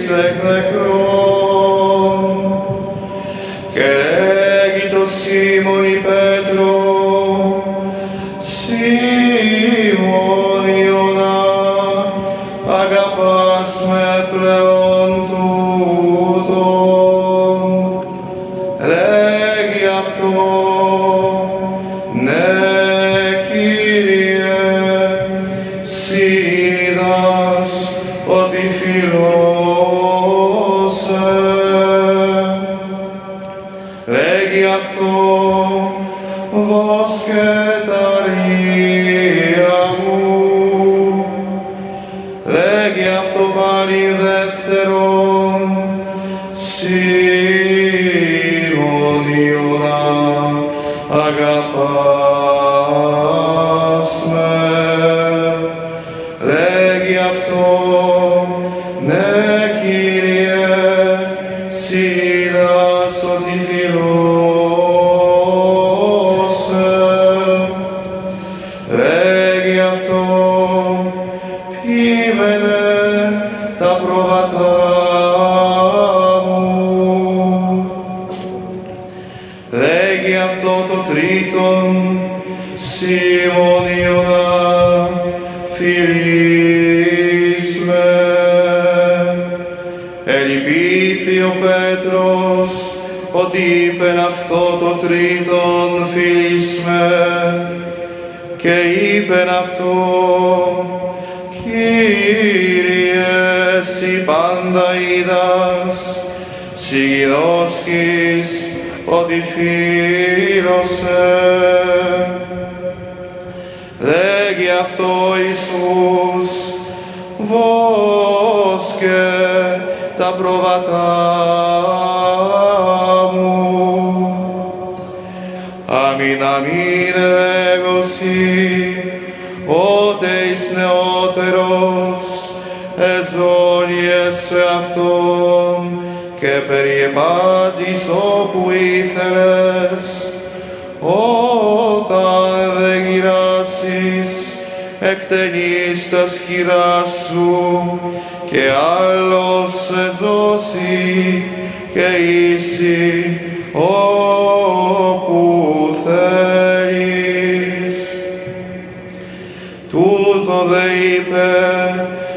εκ νεκρών. Και λέγει το Σίμωνι Πέτρο, Σίμων Ιωνά, αγαπάς με πλέον τούτον. Λέγει αυτό, ναι Κύριε, σοι είδας ότι φιλώσαι. Λέγει αυτό, βοσκεταρία μου. Λέγει αυτό πάλι δεύτερον, Σίμων Ιωνά, αγαπάς με. Λέγει αυτό, ναι Κύριε, σοι είδας ότι φιλώσαι. Λέγει αυτό, ποίμενε τα πρόβατά μου. Λέγει αυτό το τρίτον, Σίμων Ιωνά, φιλείς με. Ελυπήθη ο Πέτρος, ότι είπεν αυτό το τρίτον, φιλείς με. Και είπεν αυτό, Κύριε, σοι πάντα είδας, σοι γιδώσκεις ότι φίλωσε. Λέγει αυτό Ιησούς, βόσκε τα πρόβατά μου. Αμήν, αμήν λέγω σοι, ότε εις νεότερος εζώνιες σε αυτόν και περιεπάτης όπου ήθελες. Όταν δε γυράσεις, εκτενείς τας χειράς σου και άλλος σε ζώσει και είσαι όπου θέλεις. Τούτο δε είπε,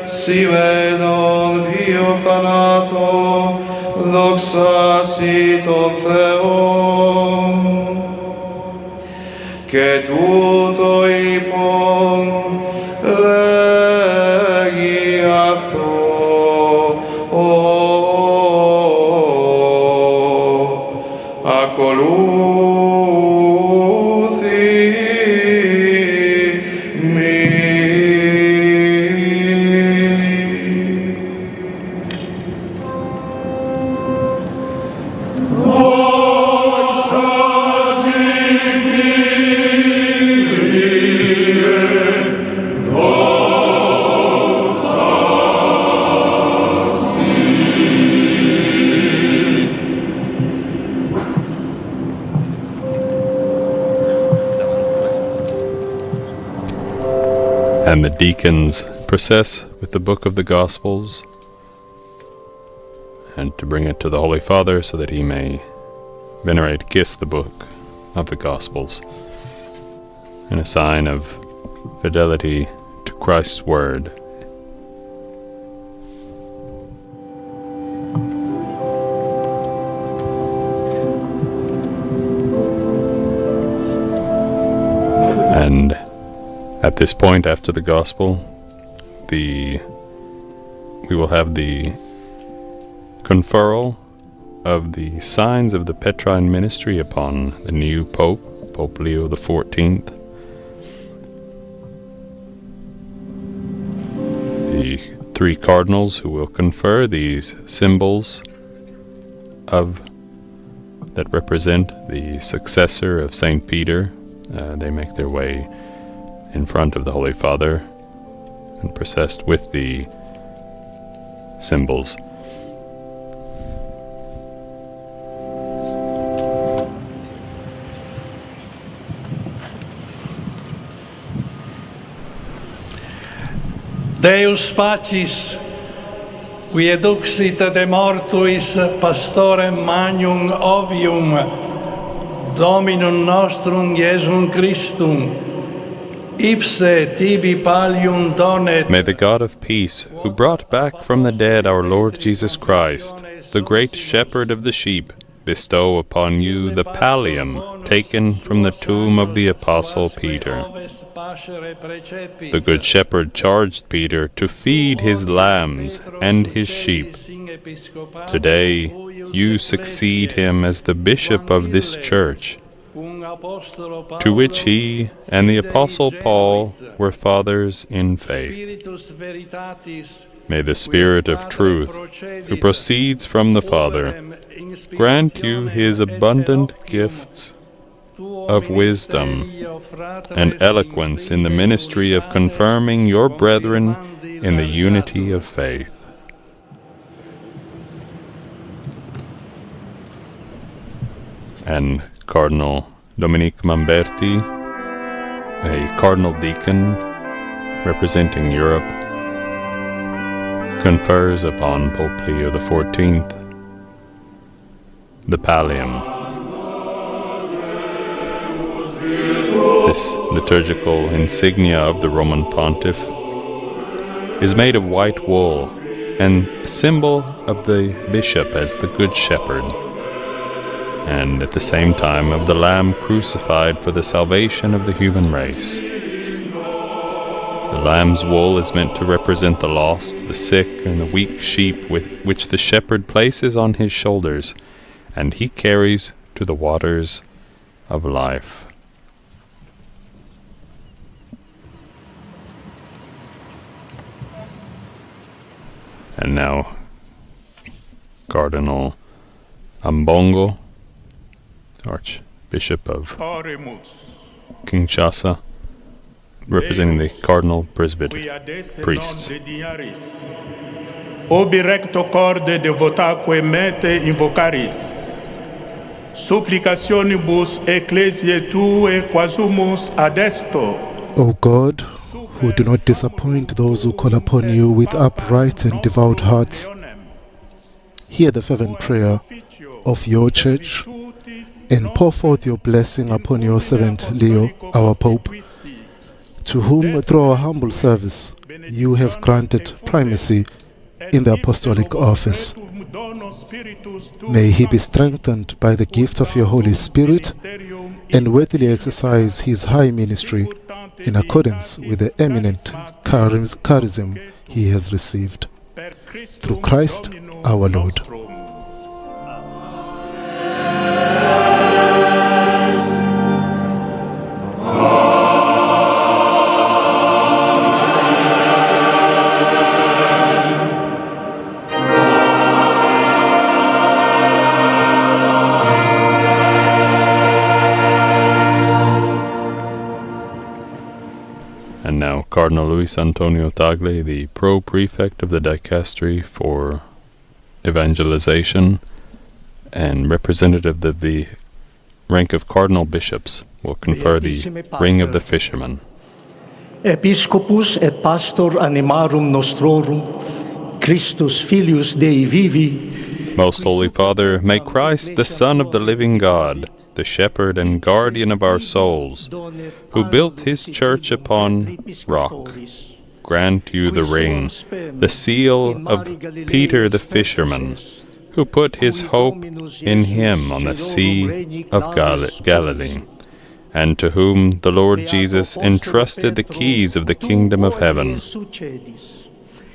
σημαίνον βίο θανάτο, δοξάσει τον Θεόν. Και τούτο είπον, λέγει αυτό, ακολούθη μη. And the deacons process with the book of the Gospels and to bring it to the Holy Father so that he may venerate, kiss the book of the Gospels in a sign of fidelity to Christ's word. And at this point, after the Gospel, we will have the conferral of the signs of the Petrine ministry upon the new Pope, Pope Leo XIV. The three cardinals who will confer these symbols that represent the successor of Saint Peter. They make their way in front of the Holy Father and processed with the symbols. Deus Pacis, qui eduxit de mortuis pastorem magnum ovium, Dominum nostrum Iesum Christum, ipse tibi pallium donet. May the God of peace, who brought back from the dead our Lord Jesus Christ, the great shepherd of the sheep, bestow upon you the pallium taken from the tomb of the Apostle Peter. The Good Shepherd charged Peter to feed his lambs and his sheep. Today, you succeed him as the bishop of this church, to which he and the Apostle Paul were fathers in faith. May the Spirit of truth, who proceeds from the Father, grant you his abundant gifts of wisdom and eloquence in the ministry of confirming your brethren in the unity of faith. And Cardinal Dominique Mamberti, a cardinal deacon representing Europe, confers upon Pope Leo XIV the pallium. This liturgical insignia of the Roman Pontiff is made of white wool and a symbol of the bishop as the Good Shepherd, and at the same time of the Lamb crucified for the salvation of the human race. The lamb's wool is meant to represent the lost, the sick, and the weak sheep which the shepherd places on his shoulders, and he carries to the waters of life. And now, Cardinal Ambongo, Archbishop of Kinshasa, representing the Cardinal Presbyter priests. Obi recto corde devotaque mete invocaris. Supplicationibus ecclesiae tue quasumus adesto. O God, who do not disappoint those who call upon you with upright and devout hearts, hear the fervent prayer of your church and pour forth your blessing upon your servant Leo, our Pope, to whom, through our humble service, you have granted primacy in the apostolic office. May he be strengthened by the gift of your Holy Spirit and worthily exercise his high ministry in accordance with the eminent charism he has received. Through Christ our Lord. And now Cardinal Luis Antonio Tagle, the Pro-Prefect of the Dicastery for Evangelization and representative of the rank of Cardinal Bishops, will confer the ring of the Fisherman. Episcopus et Pastor animarum nostrorum, Christus Filius Dei Vivi. Most Holy Father, may Christ, the Son of the living God, the shepherd and guardian of our souls, who built his church upon rock, grant you the ring, the seal of Peter the fisherman, who put his hope in him on the Sea of Galilee, and to whom the Lord Jesus entrusted the keys of the kingdom of heaven.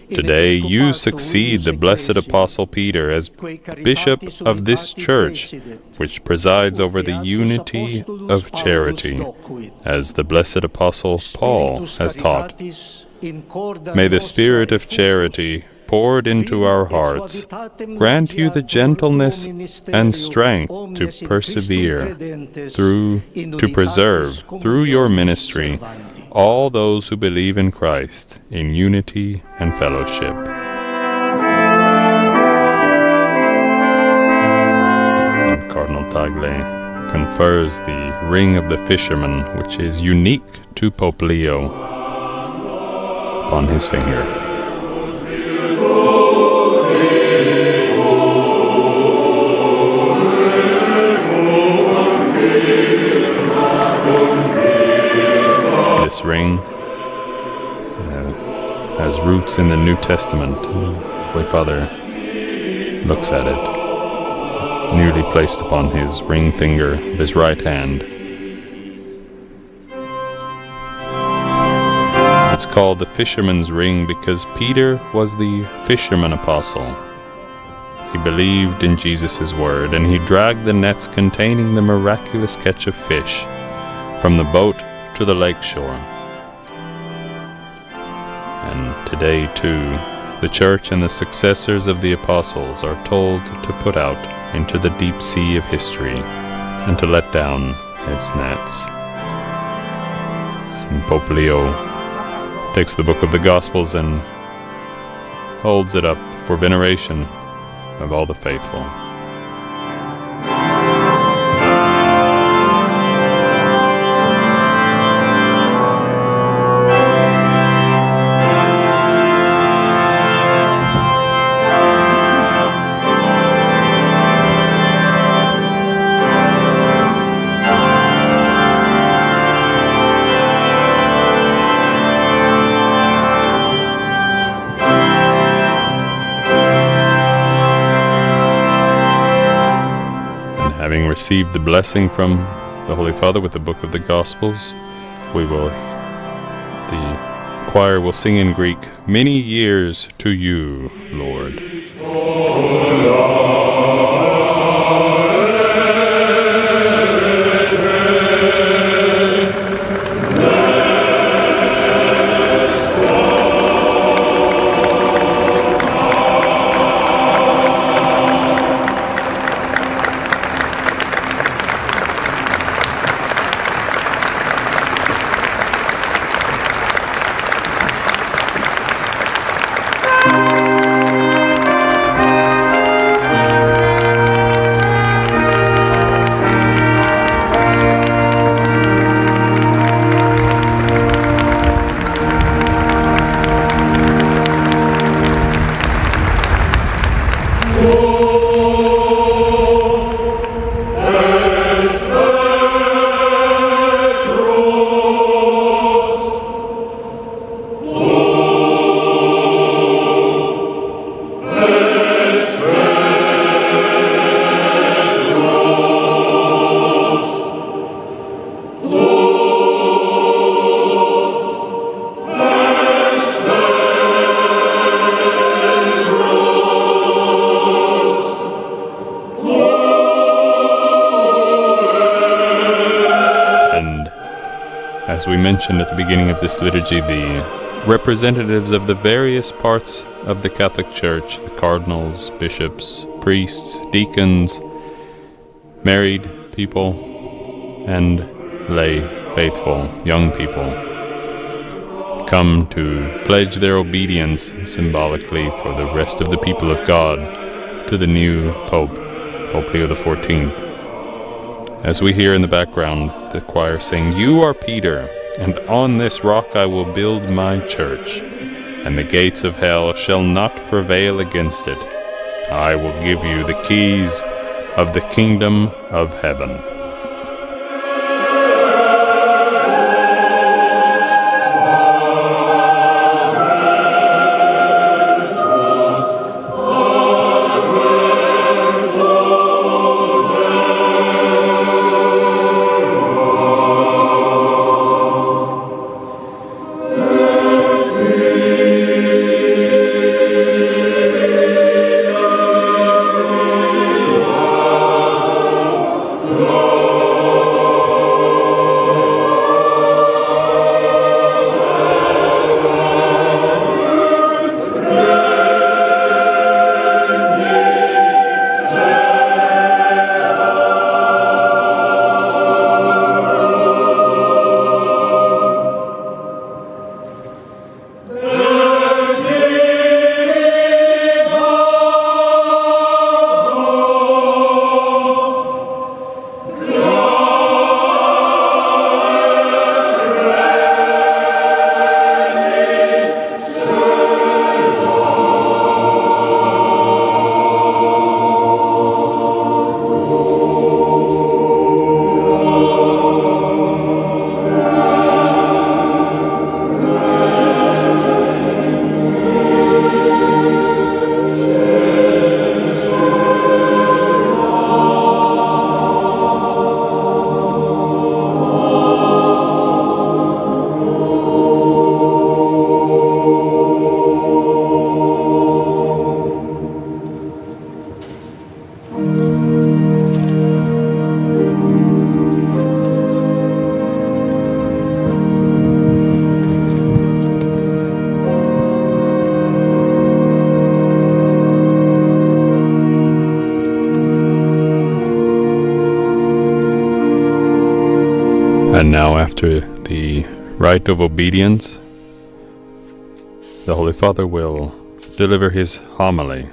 Today you succeed the blessed Apostle Peter as Bishop of this church, which presides over the unity of charity, as the blessed Apostle Paul has taught. May the Spirit of charity, poured into our hearts, grant you the gentleness and strength to persevere, to preserve, through your ministry, all those who believe in Christ in unity and fellowship. And Cardinal Tagle confers the ring of the fisherman, which is unique to Pope Leo, upon his finger. this ring has roots in the New Testament. The Holy Father looks at it, newly placed upon his ring finger of his right hand. It's called the fisherman's ring because Peter was the fisherman apostle. He believed in Jesus' word, and he dragged the nets containing the miraculous catch of fish from the boat to the lake shore. And today, too, the Church and the successors of the apostles are told to put out into the deep sea of history and to let down its nets. And Pope Leo takes the book of the Gospels and holds it up for veneration of all the faithful. Having received the blessing from the Holy Father with the book of the Gospels, the choir will sing in Greek, "Many years to you, Lord." As we mentioned at the beginning of this liturgy, the representatives of the various parts of the Catholic Church, the cardinals, bishops, priests, deacons, married people, and lay faithful, young people, come to pledge their obedience symbolically for the rest of the people of God to the new Pope, Pope Leo XIV. As we hear in the background, the choir sing, "You are Peter, and on this rock I will build my church, and the gates of hell shall not prevail against it. I will give you the keys of the kingdom of heaven." Lord. And now, after the rite of obedience, the Holy Father will deliver his homily.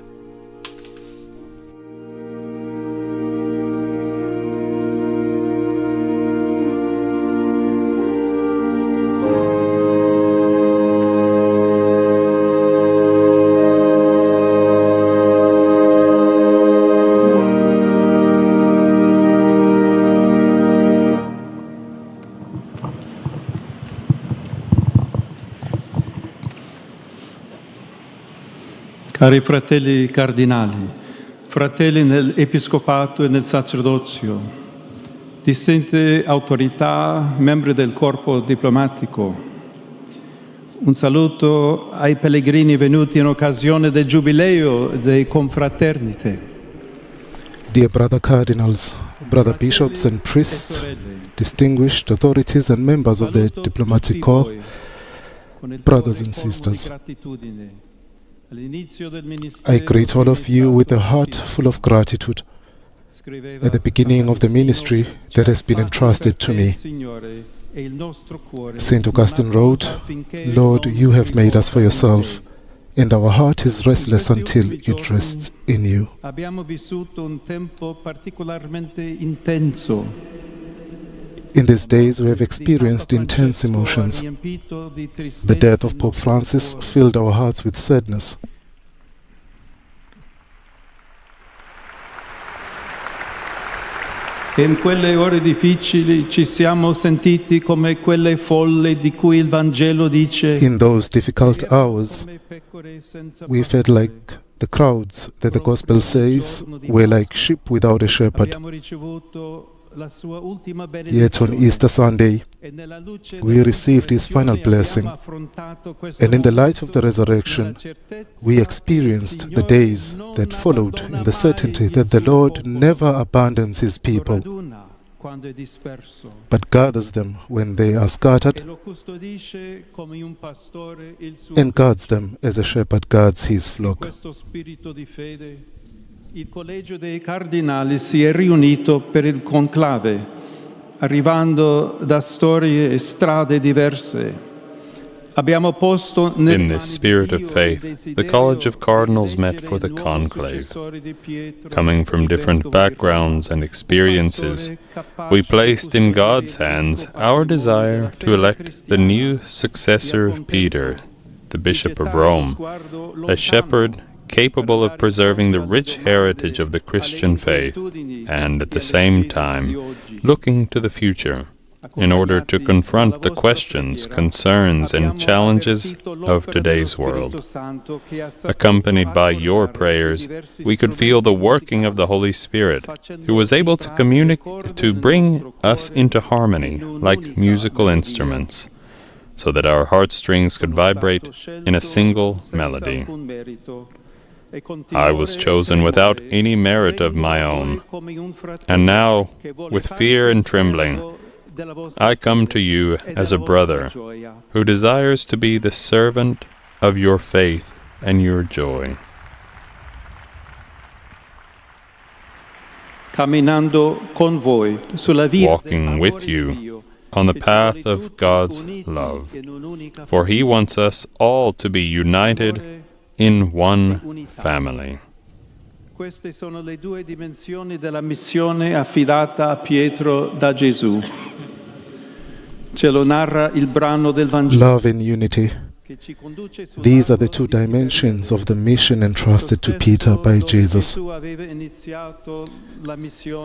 Cari fratelli cardinali, fratelli nell'episcopato e nel sacerdozio, distinte autorità, membri del corpo diplomatico, un saluto ai pellegrini venuti in occasione del Giubileo dei Confraternite. Dear brother cardinals, brother bishops and priests, distinguished authorities and members of the diplomatic corps, brothers and sisters, I greet all of you with a heart full of gratitude. At the beginning of the ministry that has been entrusted to me, St. Augustine wrote, "Lord, you have made us for yourself, and our heart is restless until it rests in you." In these days we have experienced intense emotions. The death of Pope Francis filled our hearts with sadness. In quelle ore difficili ci siamo sentiti come quelle folle di cui il Vangelo dice. In those difficult hours, we felt like the crowds that the Gospel says were like sheep without a shepherd. Yet on Easter Sunday, we received his final blessing, and in the light of the resurrection, we experienced the days that followed in the certainty that the Lord never abandons his people, but gathers them when they are scattered, and guards them as a shepherd guards his flock. Il Collegio dei Cardinali si è riunito per il conclave, arrivando da storie e strade diverse. Abbiamo posto In this spirit of faith, the College of Cardinals met for the conclave. Coming from different backgrounds and experiences, we placed in God's hands our desire to elect the new successor of Peter, the Bishop of Rome, a shepherd capable of preserving the rich heritage of the Christian faith, and at the same time looking to the future in order to confront the questions, concerns, and challenges of today's world. Accompanied by your prayers, we could feel the working of the Holy Spirit, who was able to communicate, to bring us into harmony like musical instruments, so that our heartstrings could vibrate in a single melody. I was chosen without any merit of my own, and now, with fear and trembling, I come to you as a brother who desires to be the servant of your faith and your joy. Walking with you on the path of God's love, for He wants us all to be united in one family. Queste sono le due dimensioni della missione affidata a Pietro da Gesù. Ce lo narra il brano del Vangelo. Love and unity. These are the two dimensions of the mission entrusted to Peter by Jesus.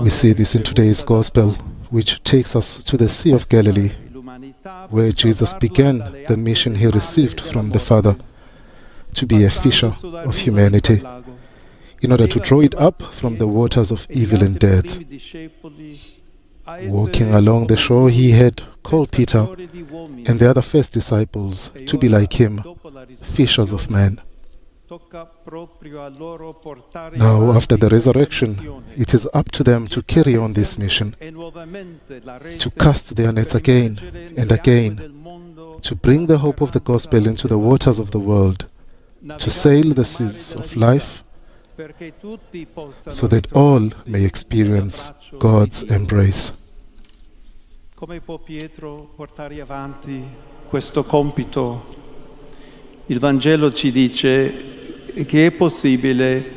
We see this in today's Gospel, which takes us to the Sea of Galilee, where Jesus began the mission he received from the Father, to be a fisher of humanity, in order to draw it up from the waters of evil and death. Walking along the shore, he had called Peter and the other first disciples to be like him, fishers of men. Now, after the resurrection, it is up to them to carry on this mission, to cast their nets again and again, to bring the hope of the gospel into the waters of the world, to sail the seas of life, so that all may experience God's embrace. Come può Pietro portare avanti questo compito? Il Vangelo ci dice che è possibile.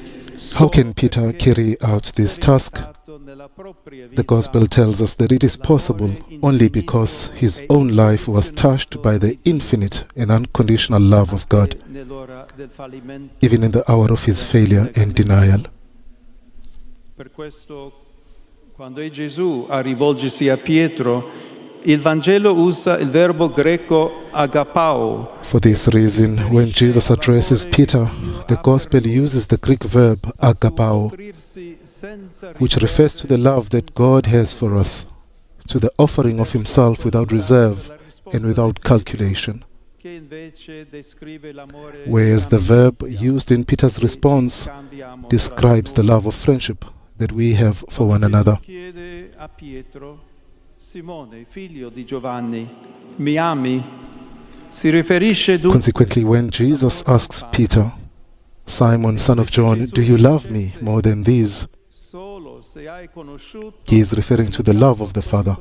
How can Peter carry out this task? The Gospel tells us that it is possible only because his own life was touched by the infinite and unconditional love of God, even in the hour of his failure and denial. Per questo, quando è Gesù a rivolgersi a Pietro, il Vangelo usa il verbo greco agapao. For this reason, when Jesus addresses Peter, the Gospel uses the Greek verb agapao, which refers to the love that God has for us, to the offering of himself without reserve and without calculation. Whereas the verb used in Peter's response describes the love of friendship that we have for one another. Simone, figlio di Giovanni, mi ami? Si riferisce dunque. Consequently, when Jesus asks Peter, Simon, son of John, do you love me more than these? He is referring to the love of the Father.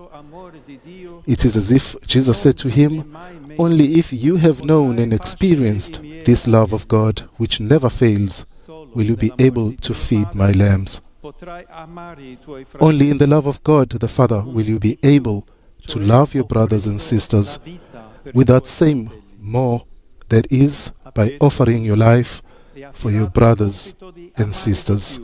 It is as if Jesus said to him, only if you have known and experienced this love of God, which never fails, will you be able to feed my lambs. Only in the love of God the Father will you be able to love your brothers and sisters with that same more, that is, by offering your life for your brothers and sisters.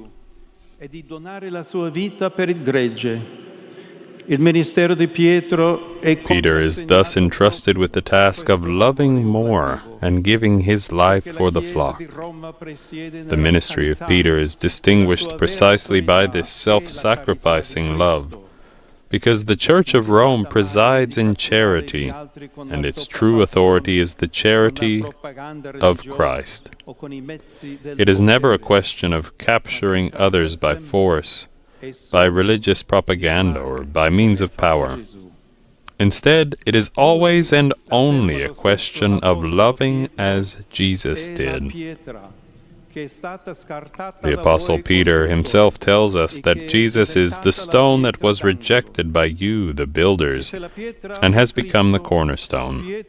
Peter is thus entrusted with the task of loving more and giving his life for the flock. The ministry of Peter is distinguished precisely by this self-sacrificing love, because the Church of Rome presides in charity, and its true authority is the charity of Christ. It is never a question of capturing others by force, by religious propaganda, or by means of power. Instead, it is always and only a question of loving as Jesus did. The Apostle Peter himself tells us that Jesus is the stone that was rejected by you, the builders, and has become the cornerstone.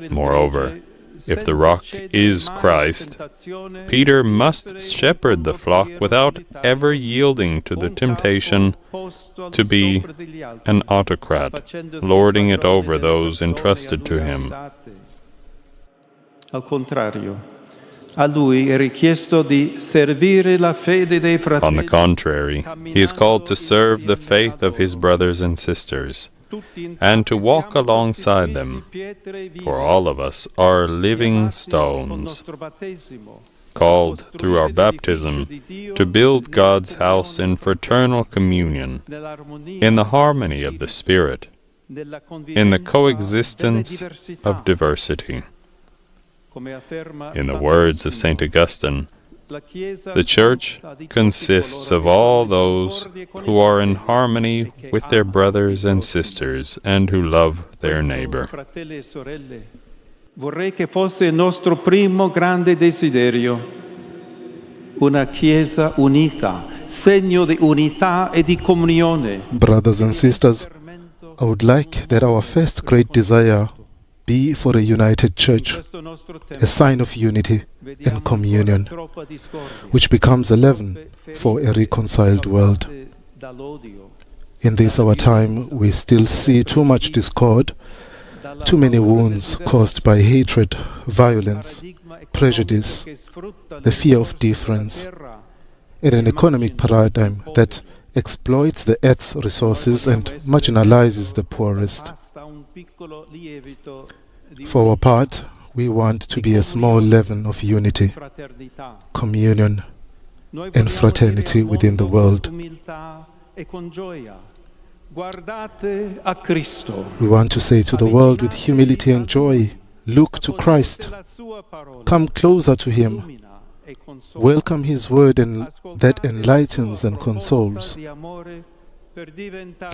Moreover, if the rock is Christ, Peter must shepherd the flock without ever yielding to the temptation to be an autocrat, lording it over those entrusted to him. Al contrario, a lui è richiesto di servire la fede dei fratelli. On the contrary, he is called to serve the faith of his brothers and sisters, and to walk alongside them, for all of us are living stones, called through our baptism to build God's house in fraternal communion, in the harmony of the Spirit, in the coexistence of diversity. In the words of St. Augustine, the Church consists of all those who are in harmony with their brothers and sisters and who love their neighbor. Vorrei che fosse il nostro primo grande desiderio, una Chiesa unita, segno di unità e di comunione. Brothers and sisters, I would like that our first great desire be for a united church, a sign of unity and communion, which becomes a leaven for a reconciled world. In this our time, we still see too much discord, too many wounds caused by hatred, violence, prejudice, the fear of difference, and an economic paradigm that exploits the earth's resources and marginalizes the poorest. For our part, we want to be a small leaven of unity, communion, and fraternity within the world. We want to say to the world with humility and joy, look to Christ, come closer to Him, welcome His word that enlightens and consoles.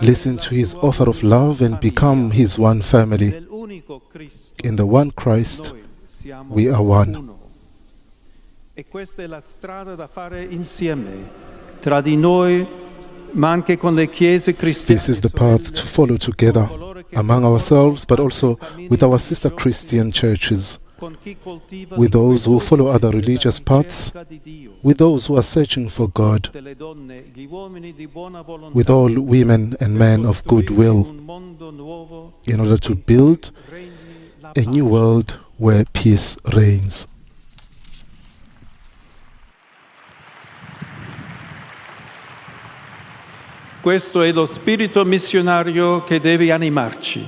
Listen to His offer of love and become His one family. In the one Christ, we are one. E questa è la strada da fare insieme, tra di noi ma anche con le chiese cristiane. This is the path to follow together among ourselves, but also with our sister Christian churches, with those who follow other religious paths, with those who are searching for God, with all women and men of goodwill, in order to build a new world where peace reigns. Questo è lo spirito missionario che deve animarci,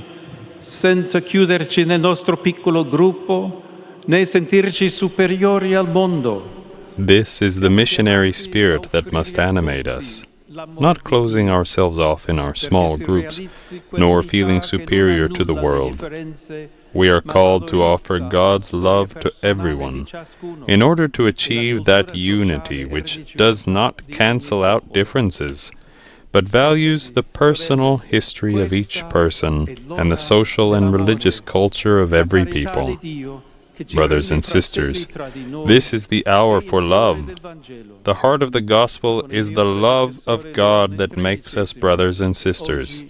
senza chiuderci nel nostro piccolo gruppo, né sentirci superiori al mondo. This is the missionary spirit that must animate us, not closing ourselves off in our small groups, nor feeling superior to the world. We are called to offer God's love to everyone, in order to achieve that unity which does not cancel out differences, but values the personal history of each person and the social and religious culture of every people. Brothers and sisters, this is the hour for love. The heart of the gospel is the love of God that makes us brothers and sisters.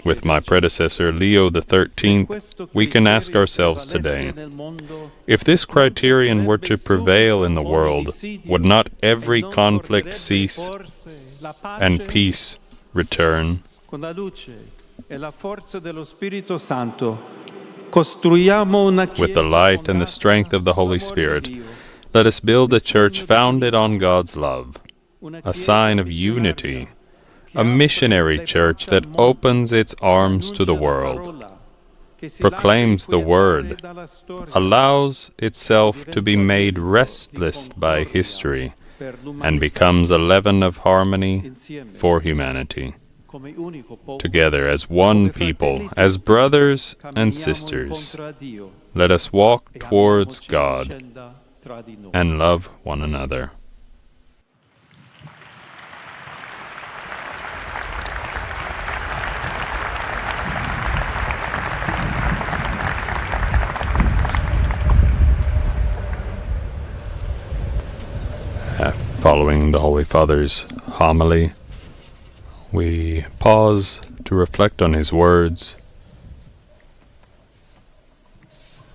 With my predecessor Leo XIII, we can ask ourselves today, if this criterion were to prevail in the world, would not every conflict cease and peace return? Con la luce e la forza dello Spirito Santo costruiamo una chiesa. With the light and the strength of the Holy Spirit, let us build a church founded on God's love, a sign of unity, a missionary church that opens its arms to the world, proclaims the Word, allows itself to be made restless by history, and becomes a leaven of harmony for humanity. Together as one people, as brothers and sisters, let us walk towards God and love one another. Following the Holy Father's homily, we pause to reflect on his words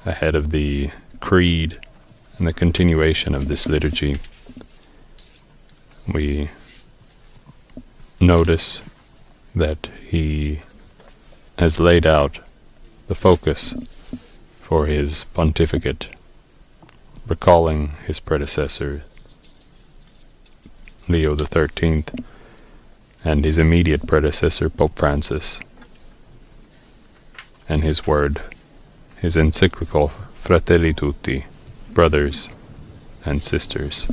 ahead of the creed and the continuation of this liturgy. We notice that he has laid out the focus for his pontificate, recalling his predecessor Leo XIII and his immediate predecessor Pope Francis, and his word, his encyclical Fratelli Tutti, brothers and sisters.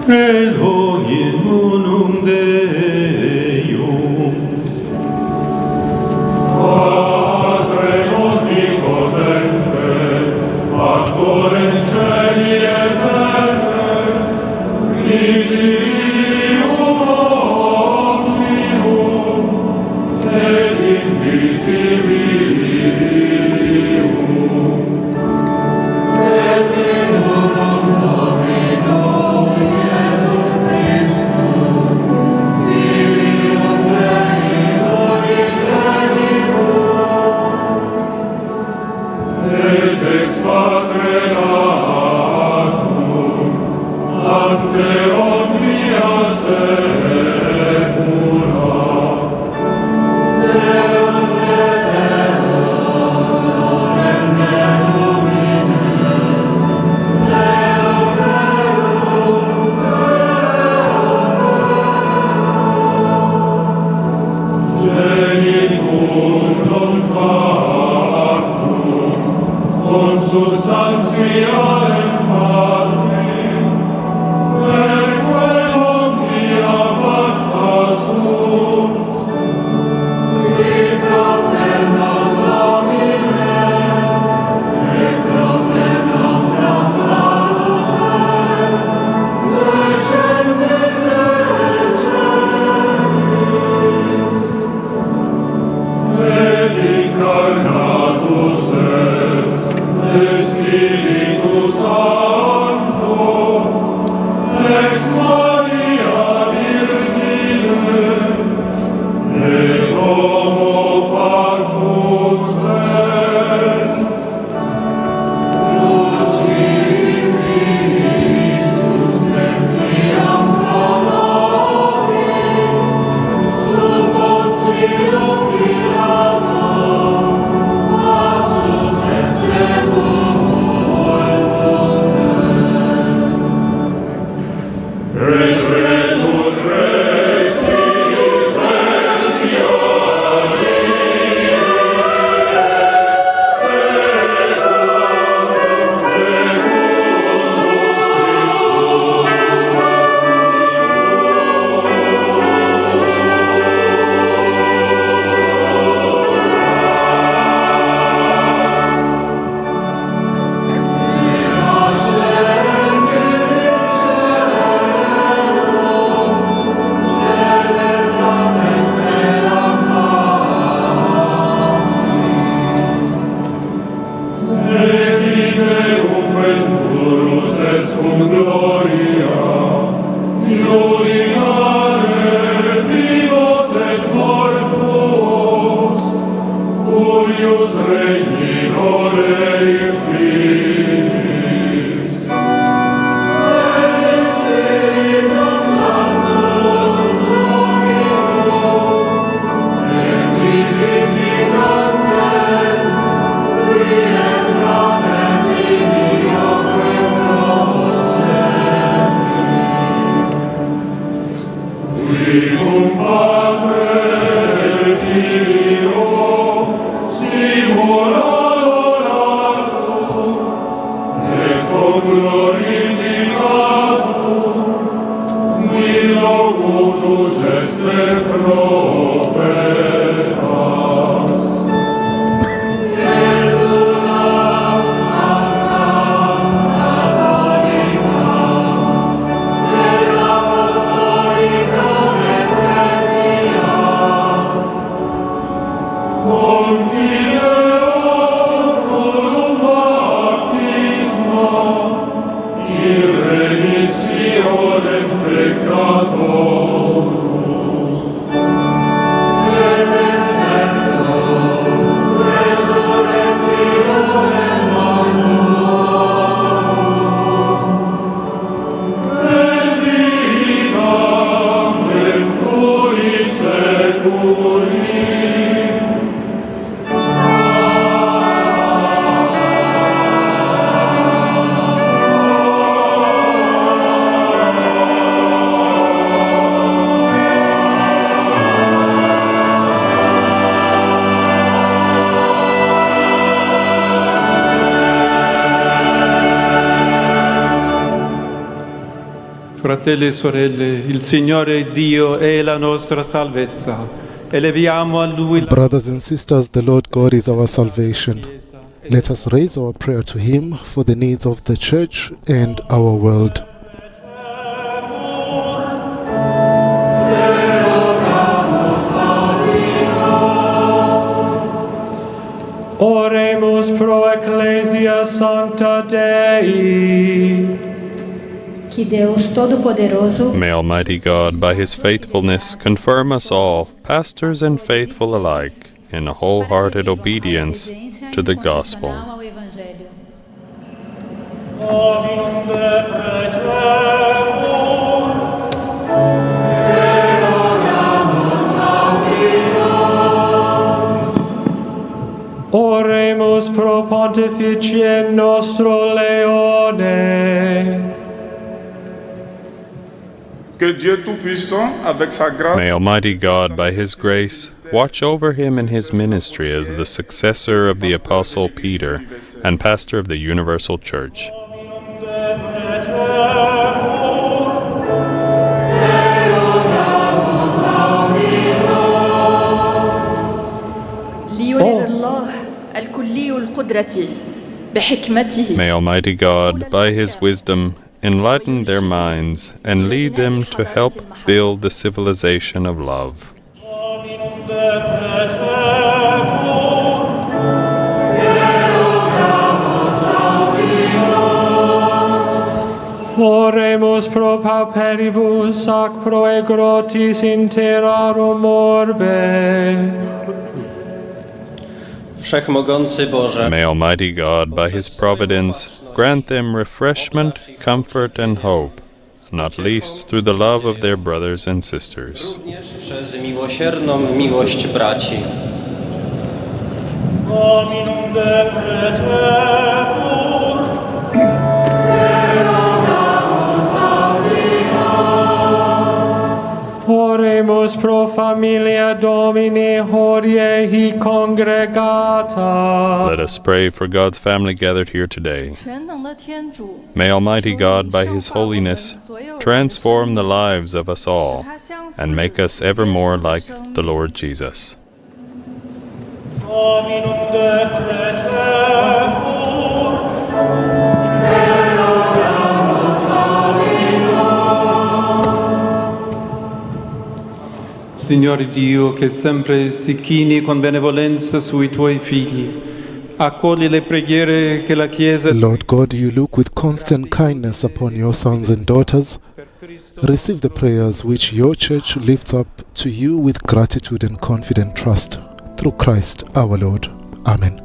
Elohim unum Deum, Padre onnipotente, factor in cieli et terre, visibilium omnium, et invisibilium, et in unum Domino Iesus Christus, Filium Dei unigenitum, et ex Patre natum, ante omnia saecula, Deum et Deum Dominus, Deum verum Genitum non factum, consubstantialem Patrim, perque omnia facta sunt, qui propter nos homines, et propter nostra salute, descendente et incarnatus Fratelli e sorelle, il Signore Dio è la nostra salvezza. Eleviamo a Lui la Brothers and sisters, the Lord God is our salvation. Let us raise our prayer to Him for the needs of the Church and our world. Oremus pro Ecclesia Sancta Dei. Que Deus Todo-Poderoso, May Almighty God, by His faithfulness, confirm us all, pastors and faithful alike, in a wholehearted obedience to the gospel. Oremus pro Pontificie nostro Leone. Que Dieu Tout-Puissant, avec sa grâce, May Almighty God, by His grace, watch over him in his ministry as the successor of the Apostle Peter and pastor of the Universal Church. May Almighty God, by His wisdom, enlighten their minds and lead them to help build the civilization of love. Oremus pro pauperibus ac pro egrotis in terrarum orbe. Wszechmogący Boże, May Almighty God, by His providence, grant them refreshment, comfort, and hope, not least through the love of their brothers and sisters. również przez miłosierną miłość braci. Dominum de preceptum. Oremus pro familia Domini hodie congregata. Let us pray for God's family gathered here today. May Almighty God, by His holiness, transform the lives of us all and make us ever more like the Lord Jesus. Dominum de preceptum. Signore Dio, che sempre ti chini con benevolenza sui tuoi figli, accogli le preghiere che la Chiesa... Lord God, you look with constant kindness upon your sons and daughters. Receive the prayers which your church lifts up to you with gratitude and confident trust. Through Christ our Lord. Amen.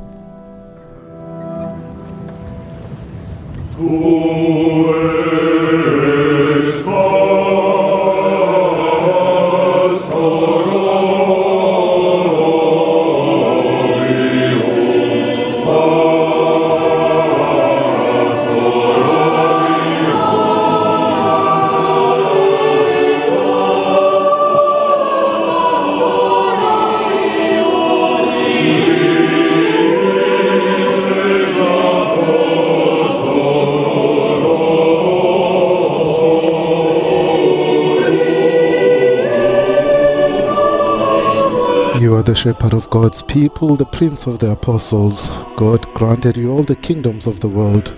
are the shepherd of God's people, the prince of the apostles. God granted you all the kingdoms of the world.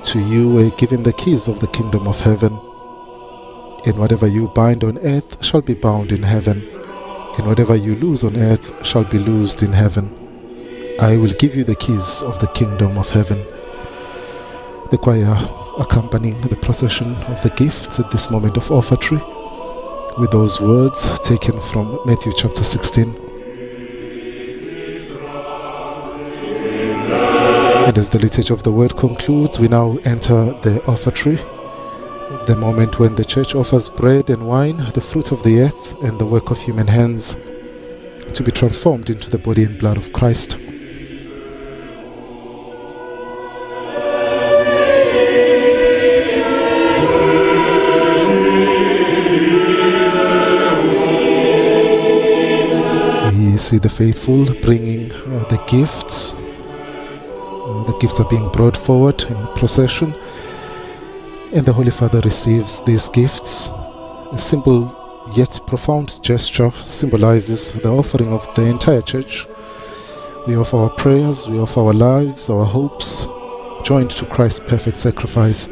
To you were given the keys of the kingdom of heaven. And whatever you bind on earth shall be bound in heaven, and whatever you loose on earth shall be loosed in heaven. I will give you the keys of the kingdom of heaven. The choir accompanying the procession of the gifts at this moment of offertory, with those words taken from Matthew chapter 16. And as the liturgy of the word concludes, we now enter the offertory, the moment when the church offers bread and wine, the fruit of the earth and the work of human hands, to be transformed into the body and blood of Christ. We see the faithful bringing the gifts. The gifts are being brought forward in procession, and the Holy Father receives these gifts. A simple yet profound gesture symbolizes the offering of the entire church. We offer our prayers, we offer our lives, our hopes, joined to Christ's perfect sacrifice.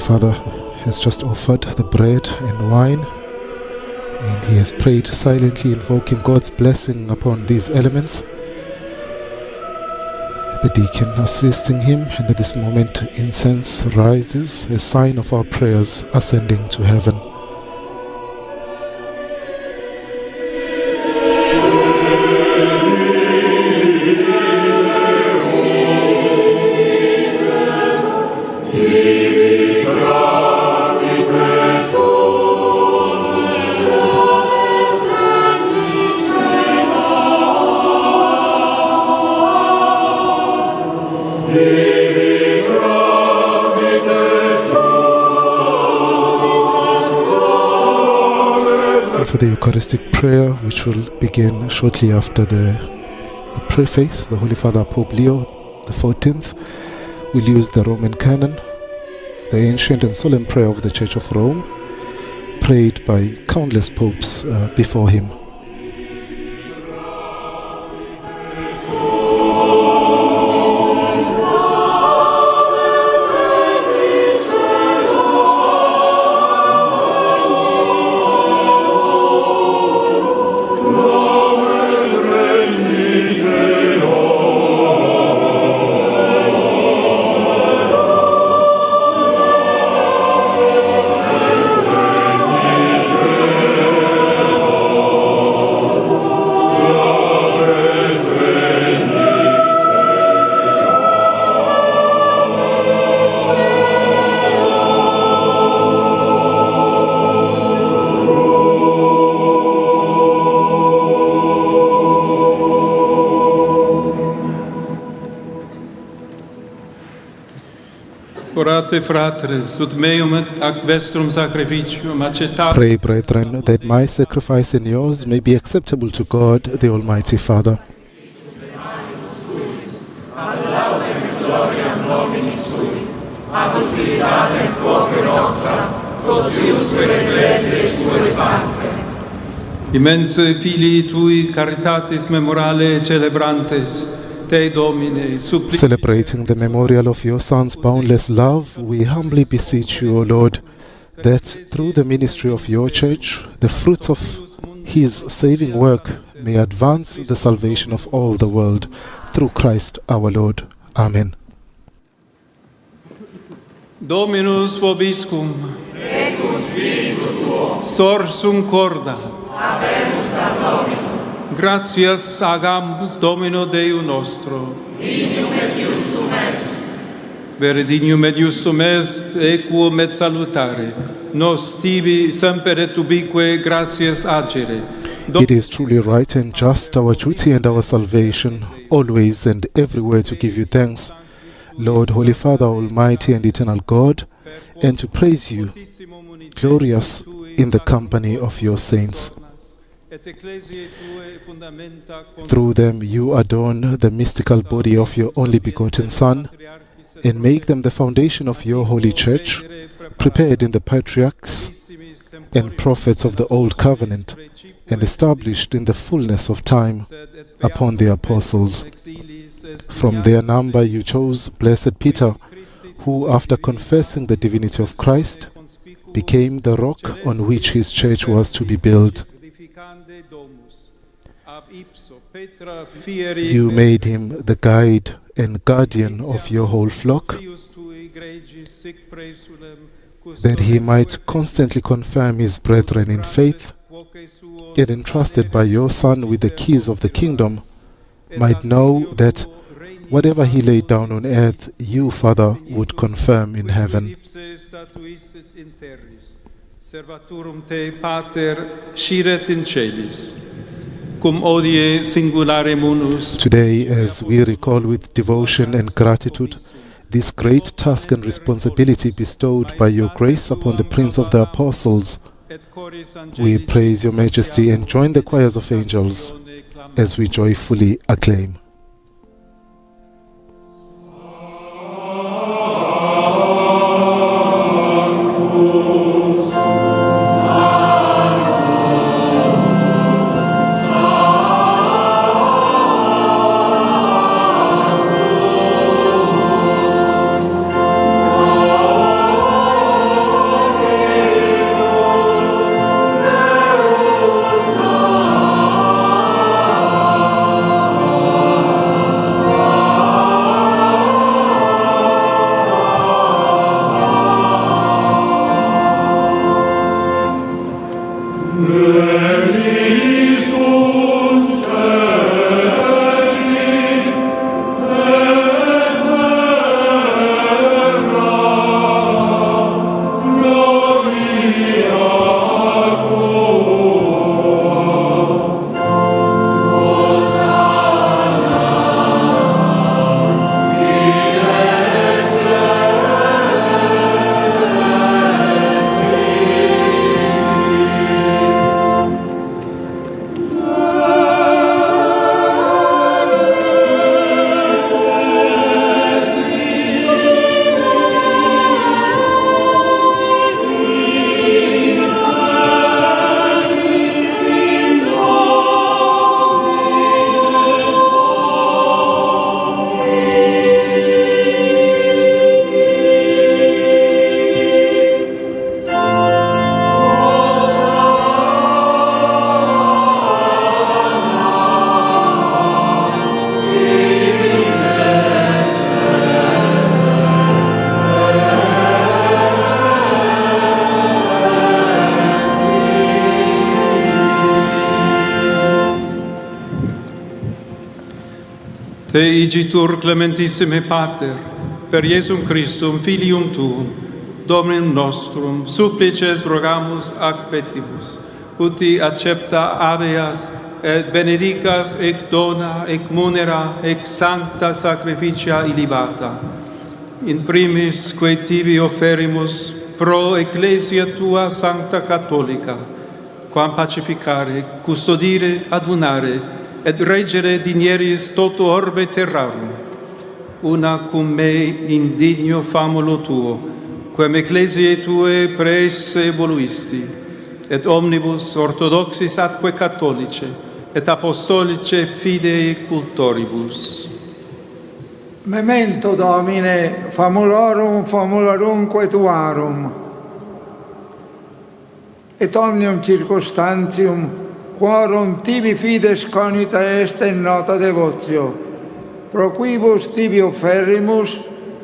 Father has just offered the bread and wine, and he has prayed silently, invoking God's blessing upon these elements. The deacon assisting him, and at this moment incense rises, a sign of our prayers ascending to heaven. For the Eucharistic prayer, which will begin shortly after the preface, the Holy Father Pope Leo XIV will use the Roman canon, the ancient and solemn prayer of the Church of Rome, prayed by countless popes before him. Orate fratres, ut meum ac vestrum sacrificium accettatum. Pray, brethren, that my sacrifice and yours may be acceptable to God, the Almighty Father. Immense filii tui caritatis memorale celebrantes, te Domine, Celebrating the memorial of your Son's boundless love, we humbly beseech you, O Lord, that through the ministry of your Church, the fruits of his saving work may advance the salvation of all the world, through Christ our Lord. Amen. Dominus vobiscum, sorsum corda, gratias agamus Domino Deo nostro, vere dignum et justum est, equum et salutare, nos tibi semper et ubique gratias agere. It is truly right and just, our duty and our salvation, always and everywhere to give you thanks, Lord, Holy Father, Almighty and Eternal God, and to praise you, glorious in the company of your saints. Through them you adorn the mystical body of your only begotten Son, and make them the foundation of your holy Church, prepared in the patriarchs and prophets of the Old Covenant, and established in the fullness of time upon the apostles. From their number you chose blessed Peter, who, after confessing the divinity of Christ, became the rock on which his church was to be built. You made him the guide and guardian of your whole flock, that he might constantly confirm his brethren in faith, and entrusted by your Son with the keys of the kingdom, might know that whatever he laid down on earth, you, Father, would confirm in heaven. Servaturum te pater sciret in celis, cum odie singulare munus. Today, as we recall with devotion and gratitude this great task and responsibility bestowed by your grace upon the Prince of the Apostles, we praise your Majesty and join the choirs of angels as we joyfully acclaim. Te igitur clementissime Pater, per Iesum Christum, Filium Tuum, Dominum nostrum, supplices rogamus ac petibus, uti accepta habeas, et benedicas ec dona, ec munera, ec sancta sacrificia illibata. In primis, quae tibi offerimus pro Ecclesia Tua Sancta Catholica, quam pacificare, custodire, adunare, et regere dinieris toto orbe terrarum, una cum me indigno famulo Tuo, quem Ecclesiae Tue praesse voluisti, et omnibus orthodoxis atque catholice, et apostolice fidei cultoribus. Memento Domine, famulorumque Tuarum, et omnium circumstantium, quorum tibi fides conita est in nota devotio, pro quibus tibi offerrimus,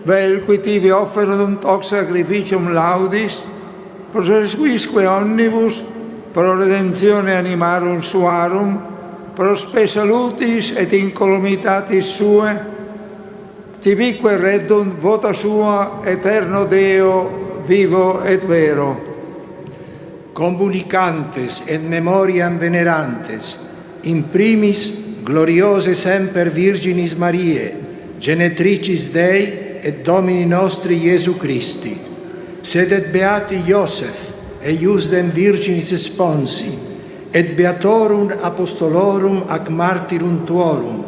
vel qui tibi offerunt hoc sacrificium laudis, prosequisque omnibus, pro redemptione animarum suarum, pro spe salutis et incolumitatis sue, tibique reddunt vota sua, eterno Deo, vivo et vero. Comunicantes et memoriam venerantes, in primis gloriose semper Virginis Mariae, genetricis Dei et Domini nostri Iesu Christi, sed et beati Iosef, eiusdem Virginis sponsi, et beatorum apostolorum ac martyrum tuorum,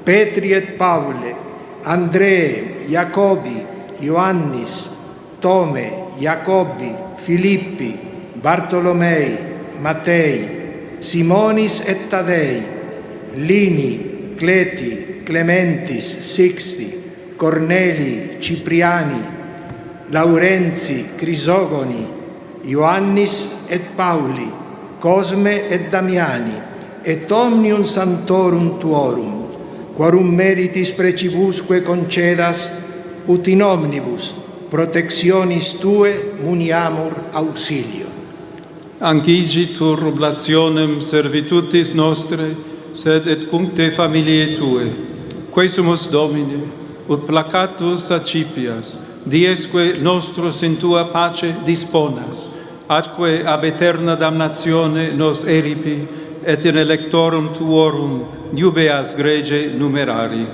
Petri et Paule, Andree, Jacobi, Ioannis, Tome, Jacobi, Filippi, Bartolomei, Mattei, Simonis et Tadei, Lini, Cleti, Clementis, Sixti, Corneli, Cipriani, Laurenzi, Crisogoni, Ioannis et Pauli, Cosme et Damiani, et omnium santorum tuorum, quorum meritis precibusque concedas, ut in omnibus protectionis Tue muniamur auxilio. Ancigitur oblationem servitutis nostre, sed et cuncte familiae Tue, quesumus Domine, ut placatus accipias, diesque nostros in Tua pace disponas, atque ab eterna damnatione nos eripi, et in electorum Tuorum iubeas grege numerari.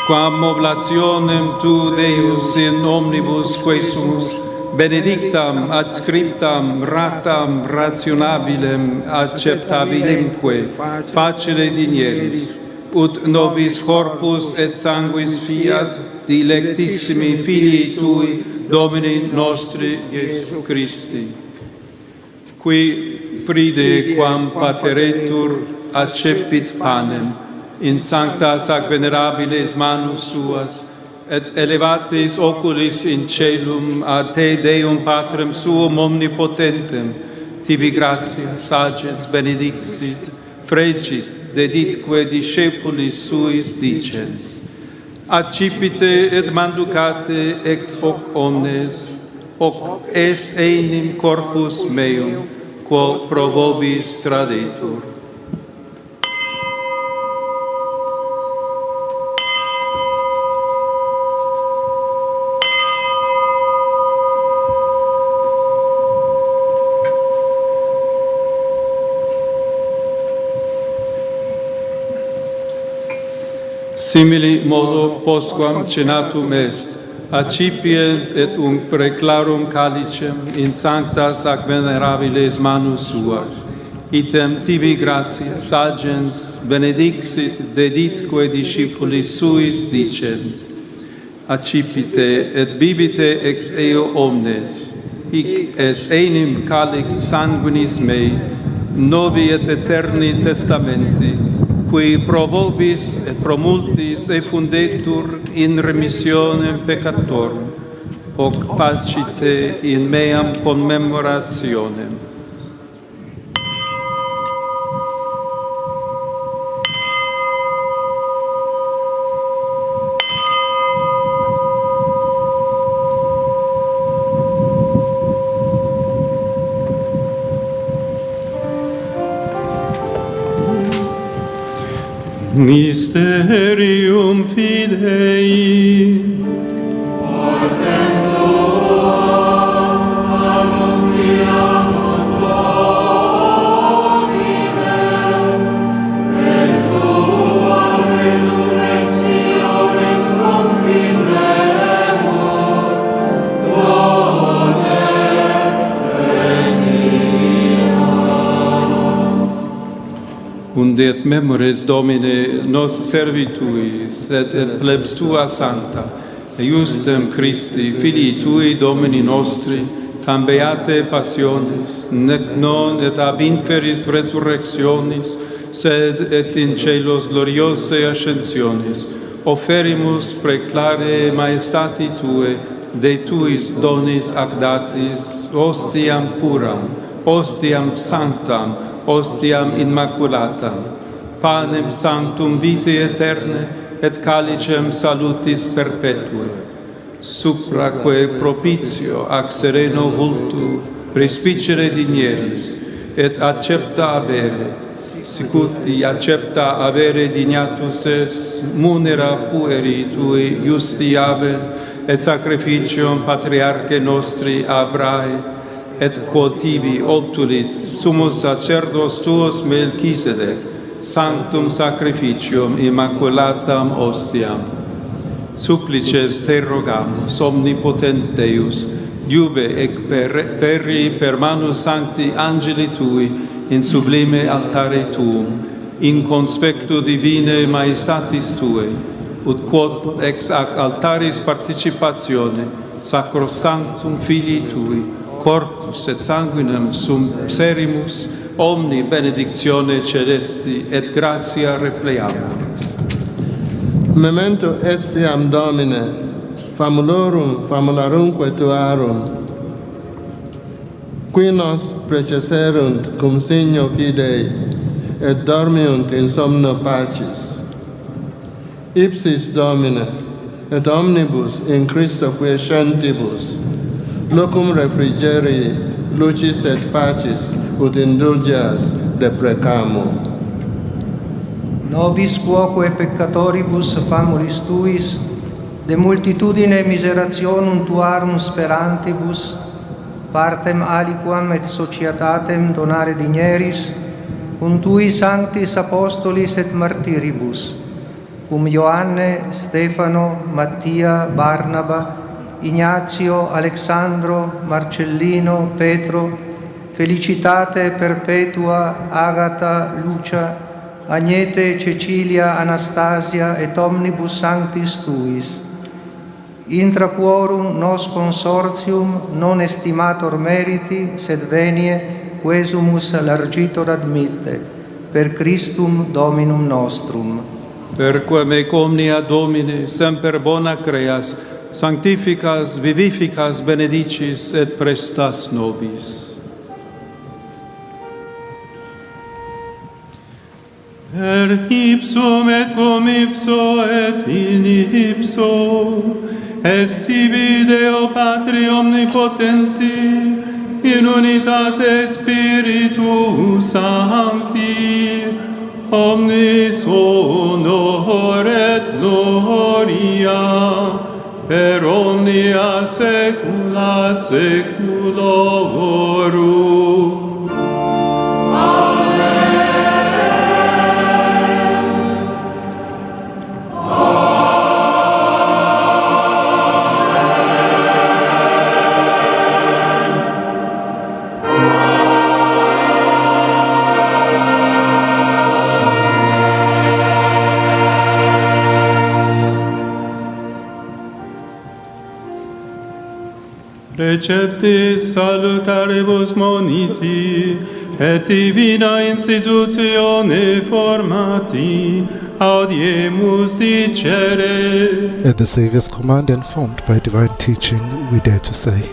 Quam oblationem Tu, Deus, in omnibus quesumus, benedictam, adscriptam, ratam, rationabilem, acceptabilimque, facile dinieris, ut nobis corpus et sanguis fiat, dilectissimi Filii Tui, Domini nostri Iesu Christi. Qui pride quam pateretur accepit panem, in sanctas ac venerabiles manus suas, et elevatis oculis in celum a Te Deum Patrem Suum omnipotentem, tibi gratia, sagens, benedixit, fregit, deditque discepulis suis dicens. Accipite et manducate ex hoc omnes, hoc est enim corpus meum, quo pro vobis tradetur. Simili modo postquam cenatum est, accipiens et preclarum calicem in sanctas ac venerabiles manus suas, item tibi gratia, sagens, benedixit, deditque discipulis suis dicens. Accipite et bibite ex eo omnes, hic est enim calix sanguinis mei, novi et eterni testamenti, qui pro vobis et pro multis effundetur in remissionem peccatorum, hoc facite in meam commemorationem. Mysterium Fidei. Und et memores Domine nos servitui, sed et plebs tua sancta, eiustem Christi, Filii tui Domini nostri, tam beate passionis, nec non et ab inferis resurrectionis, sed et in celos gloriose ascensionis, offerimus preclare maestati Tue, de Tuis donis ac datis, ostiam puram, ostiam sanctam, ostiam immaculatam, panem sanctum vitae aeterne, et calicem salutis perpetue, supraque propitio ac sereno vultu respicere digneris, et accepta avere, sicuti accepta avere dignatus es, munera pueri Tui justi aven, et sacrificium patriarche nostri Abrae, et quod tibi obtulit summus sacerdos tuos Melchisedec, sanctum sacrificium immaculatam ostiam. Supplices te rogamus, omnipotens Deus, iube ec ferri per manus sancti angeli Tui in sublime altare Tuum, in conspectu divine maestatis Tuae, ut quod ex ac altaris participatione sacrosanctum Filii Tui, corpus et sanguinem sum serimus, omni benedictione celesti et gratia repleamur. Memento essiam Domine, famulorum famularumque Tuarum, qui nos preceserunt cum signo fidei, et dormiunt in somno pacis. Ipsis Domine, et omnibus in Christo quiescentibus, locum refrigerii, lucis et pacis, ut indulgias deprecamur. Nobis quoque peccatoribus famulis Tuis, de multitudine miserationum Tuarum sperantibus, partem aliquam et societatem donare digneris, cum Tui sanctis apostolis et martiribus, cum Ioanne, Stefano, Mattia, Barnaba, Ignazio, Alexandro, Marcellino, Petro, Felicitate Perpetua, Agata, Lucia, Agnete, Cecilia, Anastasia et omnibus sanctis Tuis. Intra quorum nos consortium non estimator meriti, sed venie quesumus largitor admitte, per Christum Dominum nostrum. Perquam ec omnia Domine semper bona creas, sanctificas, vivificas, benedicis et prestas nobis. Per ipsum et cum ipso et in ipso, est tibi Deo Patri omnipotenti, in unitate Spiritus Sancti, omnis honor et gloria, per omnia saecula saeculorum. Receptis salutaribus moniti, et divina institutione formati, audiemus dicere. At the Saviour's command and formed by divine teaching, we dare to say,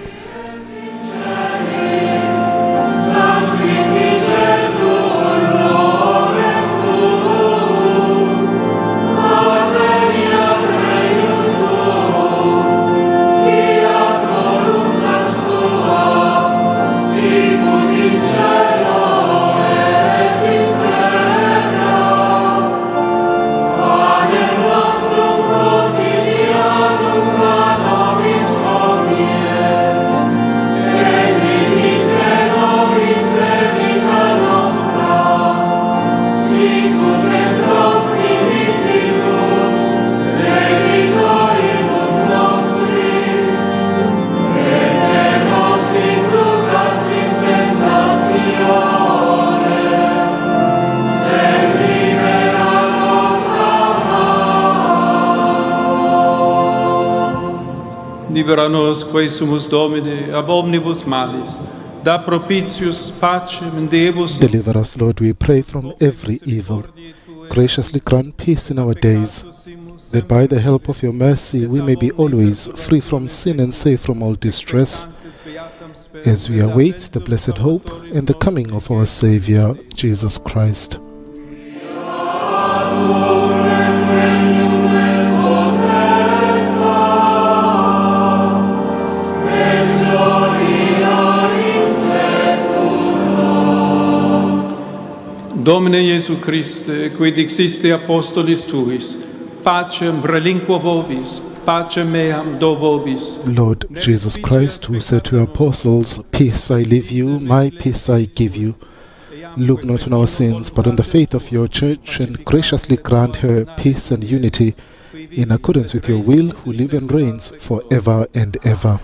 libera nos quae sumus Domine ab omnibus malis, da propitius pacem in Deus. Deliver us, Lord, we pray, from every evil. Graciously grant peace in our days, that by the help of your mercy we may be always free from sin and safe from all distress, as we await the blessed hope and the coming of our Saviour, Jesus Christ. Domine Iesu Christe, qui dixiste apostolis tuis, pacem relinquo vobis, pacem meam do vobis. Lord Jesus Christ, who said to your apostles, "Peace I leave you, my peace I give you," look not on our sins, but on the faith of your church, and graciously grant her peace and unity, in accordance with your will, who live and reigns forever and ever.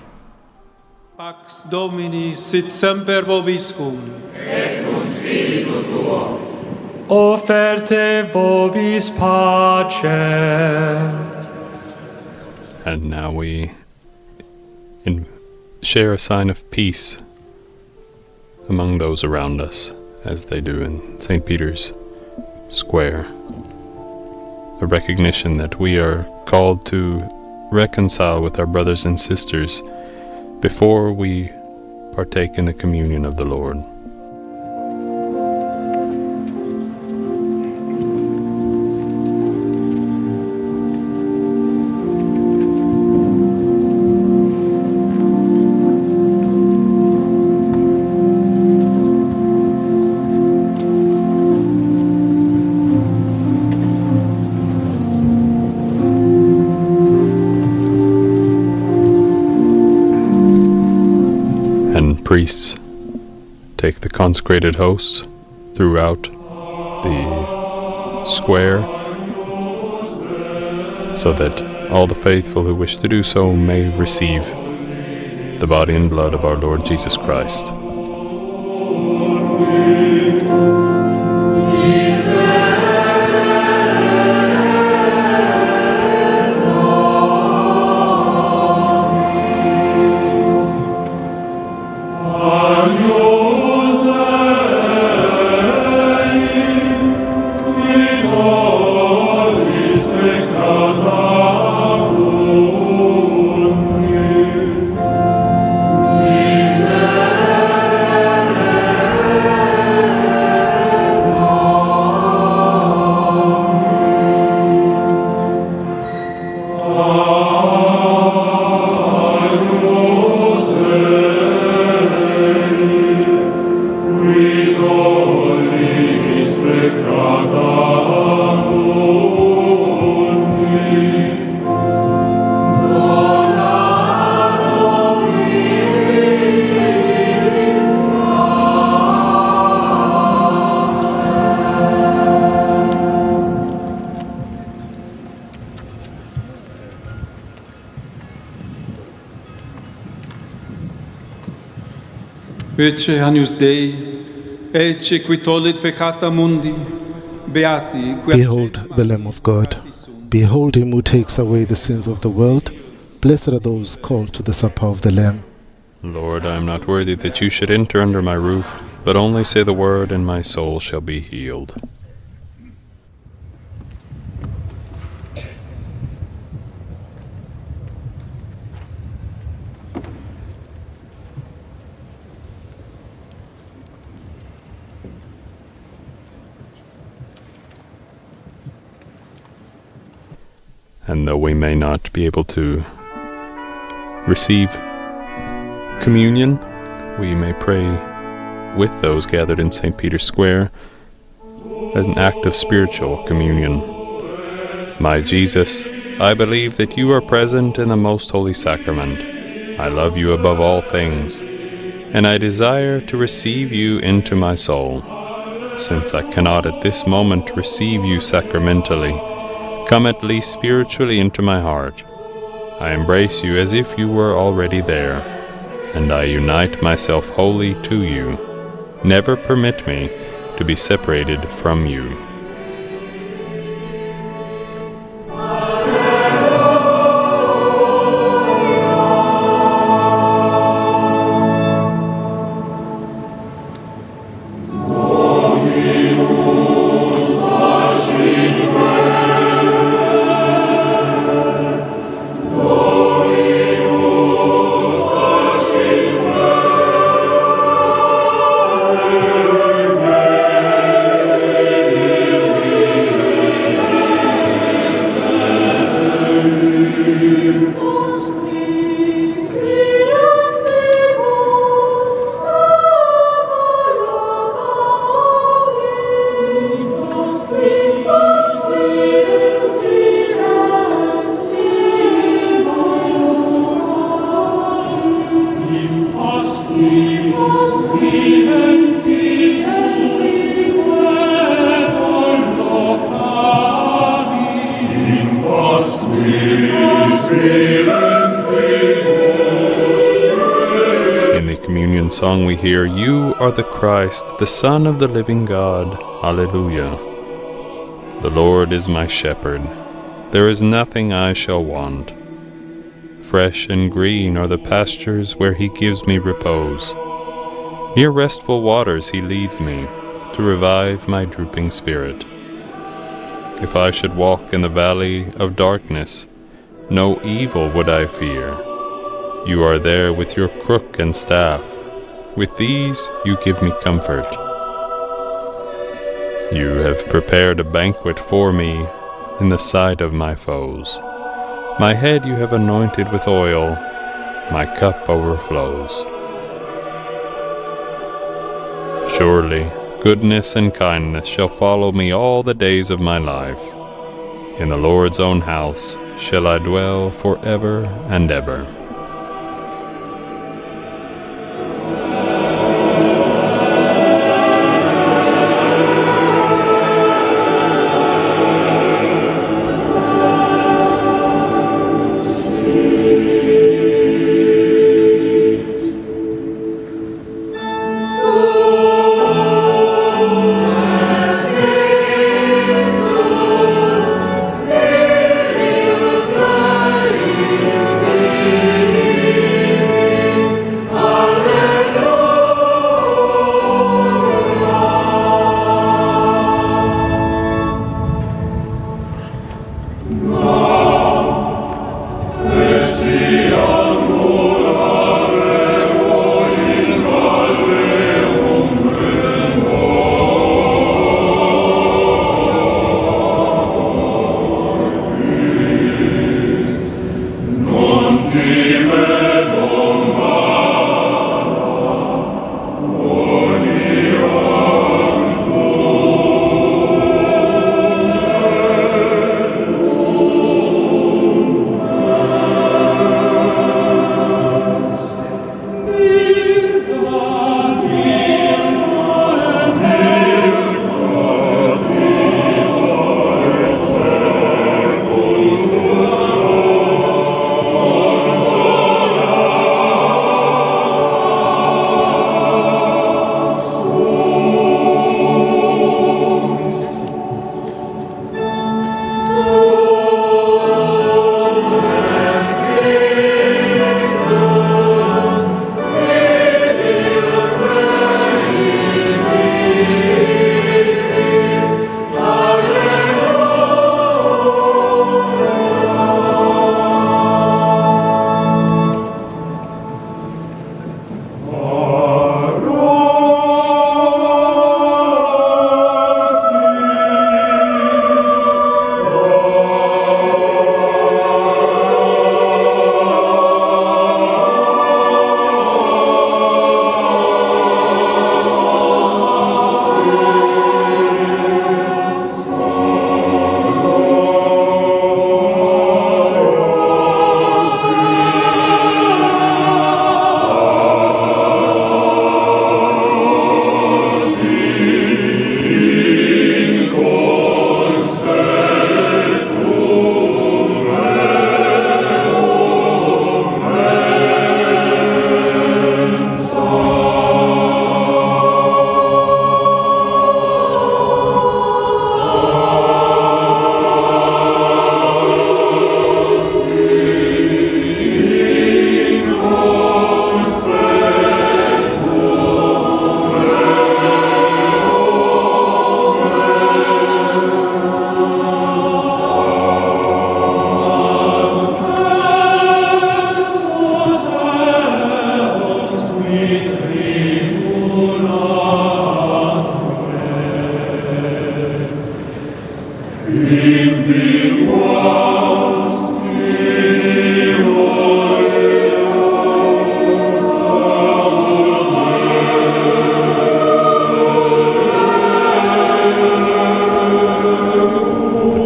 Pax Domini sit semper vobiscum. Et cum spiritu tuo. Offerte vobis pace. And now we share a sign of peace among those around us, as they do in St. Peter's Square. A recognition that we are called to reconcile with our brothers and sisters before we partake in the communion of the Lord. Priests take the consecrated hosts throughout the square, so that all the faithful who wish to do so may receive the body and blood of our Lord Jesus Christ. Ecce Agnus Dei, ecce qui tollit peccata mundi, beati qui... Behold the Lamb of God. Behold him who takes away the sins of the world. Blessed are those called to the supper of the Lamb. Lord, I am not worthy that you should enter under my roof, but only say the word, and my soul shall be healed. And though we may not be able to receive communion, we may pray with those gathered in St. Peter's Square as an act of spiritual communion. My Jesus, I believe that you are present in the most holy sacrament. I love you above all things, and I desire to receive you into my soul. Since I cannot at this moment receive you sacramentally, come at least spiritually into my heart. I embrace you as if you were already there, and I unite myself wholly to you. Never permit me to be separated from you. In the communion song we hear, "You are the Christ, the Son of the living God. Alleluia. The Lord is my shepherd. There is nothing I shall want. Fresh and green are the pastures where he gives me repose. Near restful waters he leads me to revive my drooping spirit. If I should walk in the valley of darkness, no evil would I fear. You are there with your crook and staff. With these you give me comfort. You have prepared a banquet for me in the sight of my foes. My head you have anointed with oil, my cup overflows. Surely goodness and kindness shall follow me all the days of my life. In the Lord's own house shall I dwell forever and ever."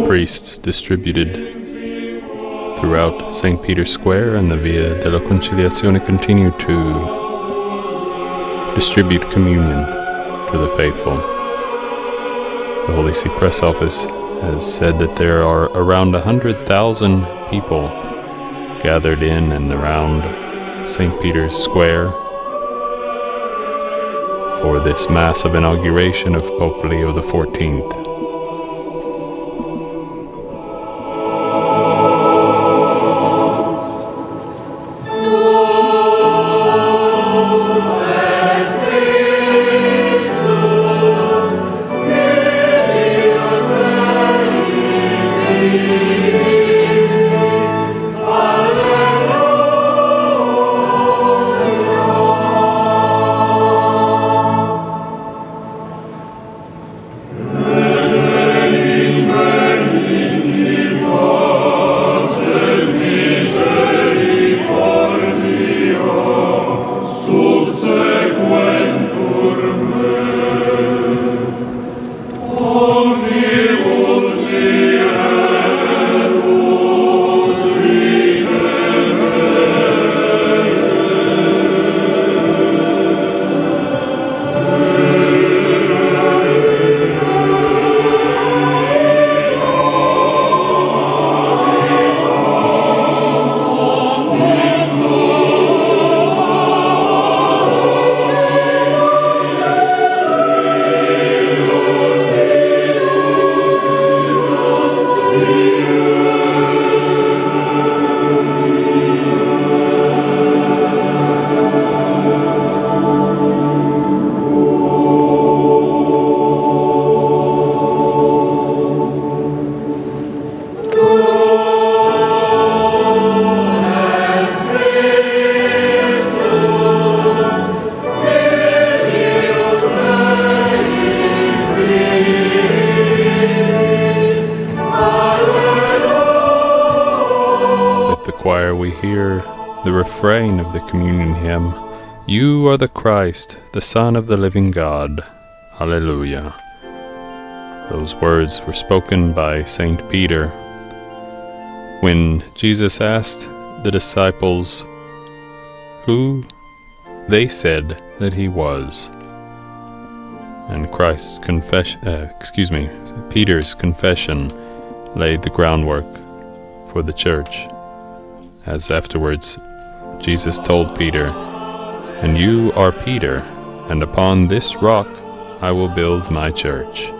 Priests distributed throughout St. Peter's Square and the Via della Conciliazione continue to distribute communion to the faithful. The Holy See Press Office has said that there are around 100,000 people gathered in and around St. Peter's Square for this massive inauguration of Pope Leo XIV. Choir, we hear the refrain of the communion hymn, "You are the Christ, the Son of the living God. Alleluia." Those words were spoken by St. Peter when Jesus asked the disciples who they said that he was. And Peter's confession laid the groundwork for the church. As afterwards Jesus told Peter, "And you are Peter, and upon this rock I will build my church."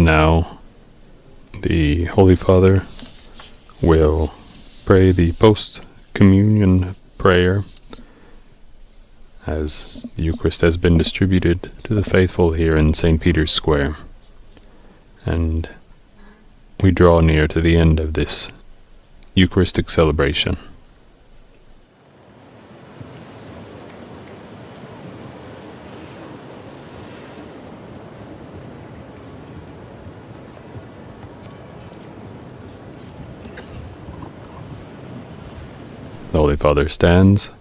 And now the Holy Father will pray the post-communion prayer as the Eucharist has been distributed to the faithful here in St. Peter's Square. And we draw near to the end of this Eucharistic celebration. The Holy Father stands.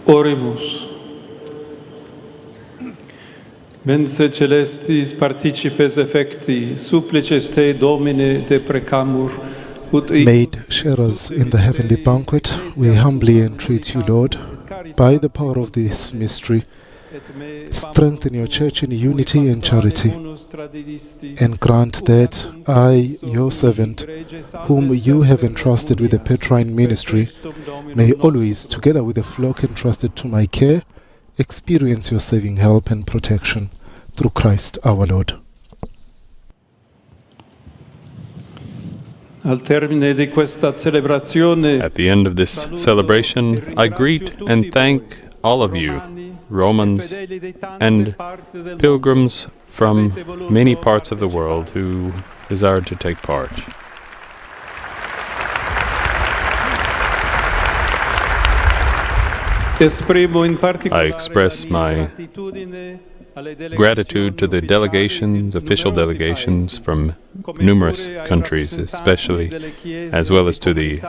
Oremus. Mense celestis participes effecti, supplices te Domine de precamur, Made sharers in the heavenly banquet, we humbly entreat you, Lord, by the power of this mystery, strengthen your church in unity and charity, and grant that I, your servant, whom you have entrusted with the Petrine ministry, may always, together with the flock entrusted to my care, experience your saving help and protection through Christ our Lord. At the end of this celebration, I greet and thank all of you, Romans and pilgrims from many parts of the world who desired to take part. I express my gratitude to the delegations, official delegations from numerous countries, especially, as well as to the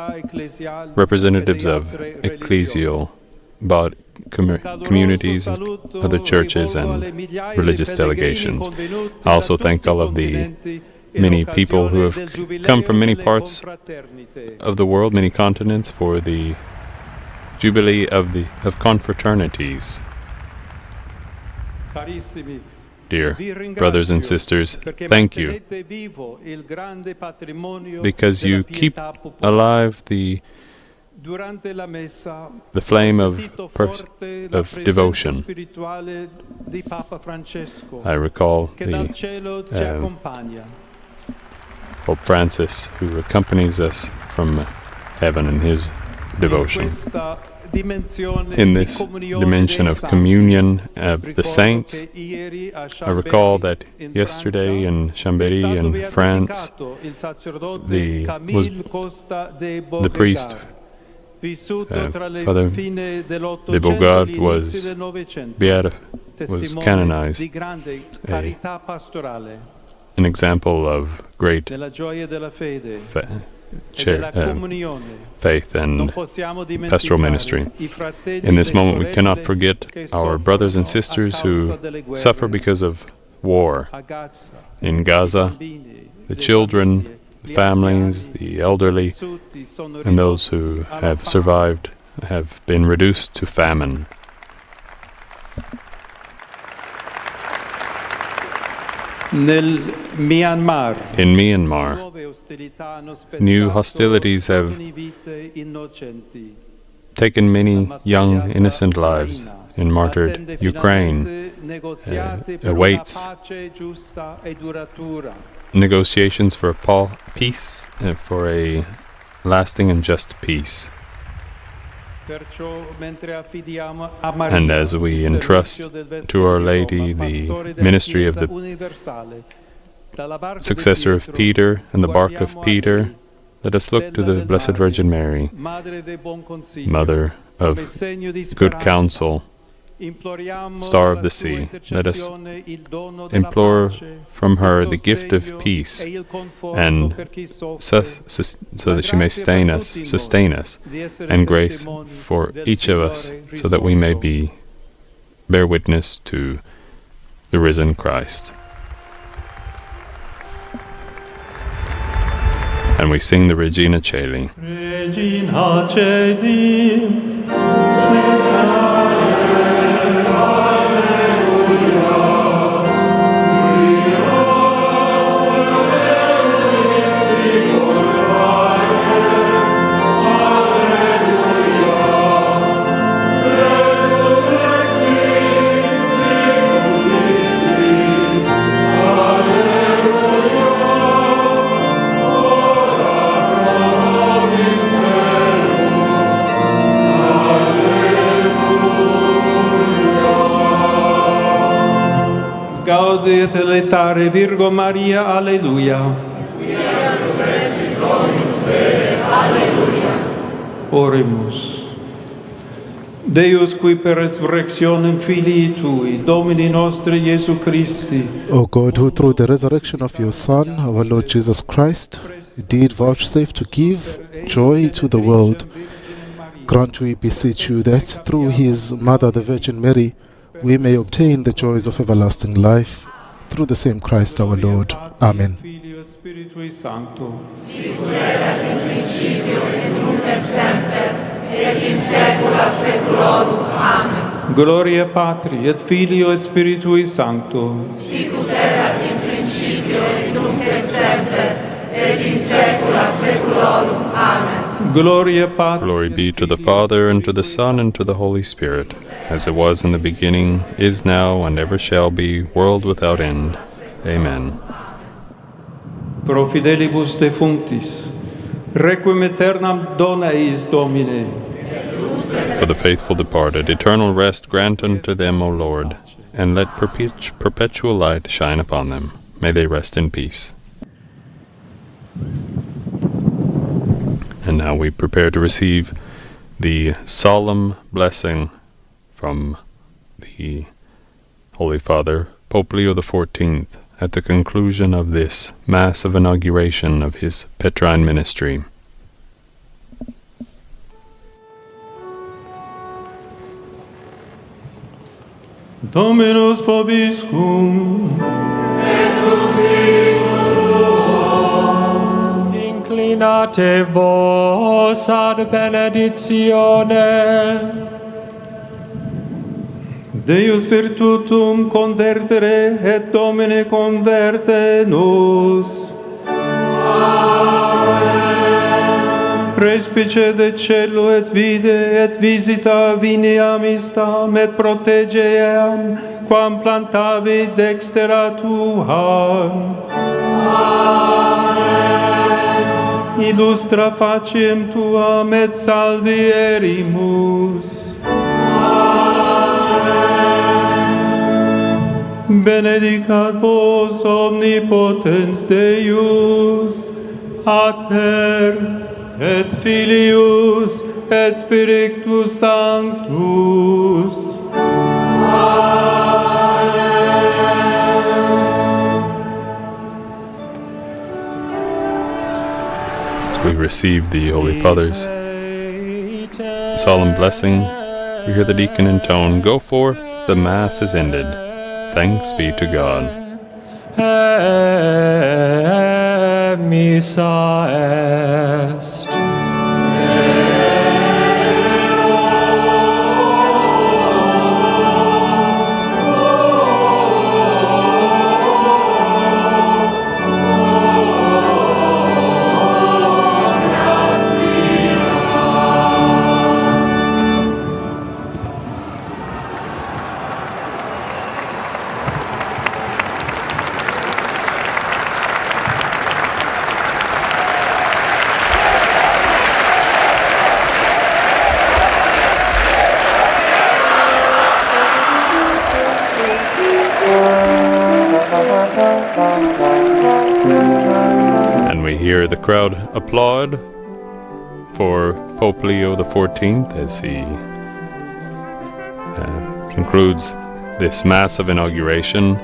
representatives of ecclesial communities, other churches, and religious delegations. I also thank all of the many people who have come from many parts of the world, many continents, for the Jubilee of confraternities. Dear brothers and sisters, thank you, because you keep alive the flame of devotion. I recall the Pope Francis, who accompanies us from heaven in his devotion. In this dimension of communion of the saints, I recall that yesterday in Chambéry in France, the priest Father de Bogard was canonized, an example of great faith and pastoral ministry. In this moment, we cannot forget our brothers and sisters who suffer because of war in Gaza, the children, families, the elderly, and those who have survived have been reduced to famine. In Myanmar, new hostilities have taken many young, innocent lives. In martyred Ukraine, awaits negotiations for peace, for a lasting and just peace. And as we entrust to Our Lady the ministry of the successor of Peter and the bark of Peter, let us look to the Blessed Virgin Mary, Mother of Good Counsel, Star of the Sea. Let us implore from her the gift of peace, and so that she may sustain us, and grace for each of us, so that we may bear witness to the risen Christ. And we sing the Regina Caeli. Regina Caeli. gaude et letare Virgo Maria, alleluia. Oremus. Deus, qui per resurrectionem Filii Tui, Domini nostri Iesu Christi, O God, who through the resurrection of your Son, our Lord Jesus Christ, did vouchsafe to give joy to the world, grant, we beseech you, that through his Mother, the Virgin Mary, we may obtain the joys of everlasting life, through the same Christ our Lord. Amen. Filio et Spiritui Sancto. Sicut erat in principio et nunc et semper et in saecula saeculorum. Amen. Gloria Patri et Filio et Spiritui Sancto. Sicut erat in principio et nunc et semper et in saecula saeculorum. Amen. Gloria Patri. Glory be to the Father, and to the Son, and to the Holy Spirit, as it was in the beginning, is now, and ever shall be, world without end. Amen. Pro fidelibus defunctis, requiem aeternam dona eis, Domine. For the faithful departed, eternal rest grant unto them, O Lord, and let perpetual light shine upon them. May they rest in peace. And now we prepare to receive the solemn blessing from the Holy Father, Pope Leo XIV, at the conclusion of this Mass of inauguration of his Petrine ministry. Dominus vobiscum. Inclinate vos ad benedictionem. Deus virtutum convertere et Domine converte nos. Amen. Respice de cielo et vide et visita vineam istam et protegeam quam plantavi dextera tuam. Amen. Illustra faciem tuam et salvierimus. Benedicat vos omnipotens Deus, Pater et Filius et Spiritus Sanctus. As we receive the Holy Father's solemn blessing, we hear the deacon intone, "Go forth, the Mass is ended. Thanks be to God." Missa est. And we hear the crowd applaud for Pope Leo XIV as he concludes this Mass of inauguration.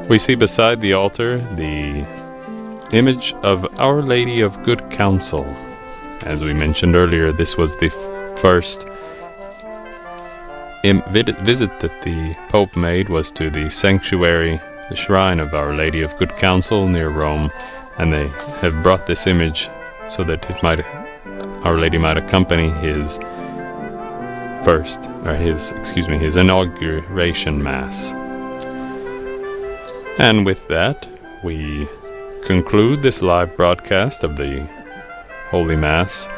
We see beside the altar the image of Our Lady of Good Counsel. As we mentioned earlier, this was the first visit that the Pope made was to the sanctuary, the shrine of Our Lady of Good Counsel near Rome, and they have brought this image so that Our Lady might accompany his inauguration Mass. And with that, we conclude this live broadcast of the Holy Mass,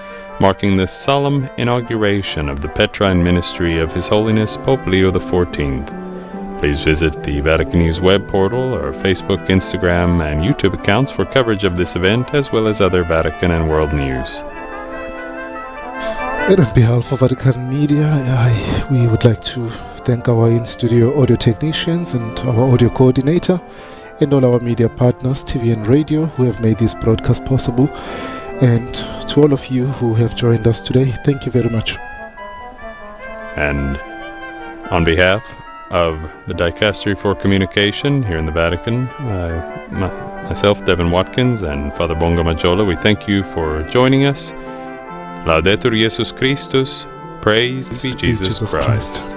marking the solemn inauguration of the Petrine ministry of His Holiness Pope Leo XIV. Please visit the Vatican News web portal, or Facebook, Instagram, and YouTube accounts for coverage of this event, as well as other Vatican and world news. And on behalf of Vatican Media, we would like to thank our in-studio audio technicians and our audio coordinator and all our media partners, TV and radio, who have made this broadcast possible. And to all of you who have joined us today, thank you very much. And on behalf of the Dicastery for Communication here in the Vatican, myself, Devin Watkins, and Father Bonga Majola, we thank you for joining us. Laudetur Jesus Christus, praised be Jesus Christ.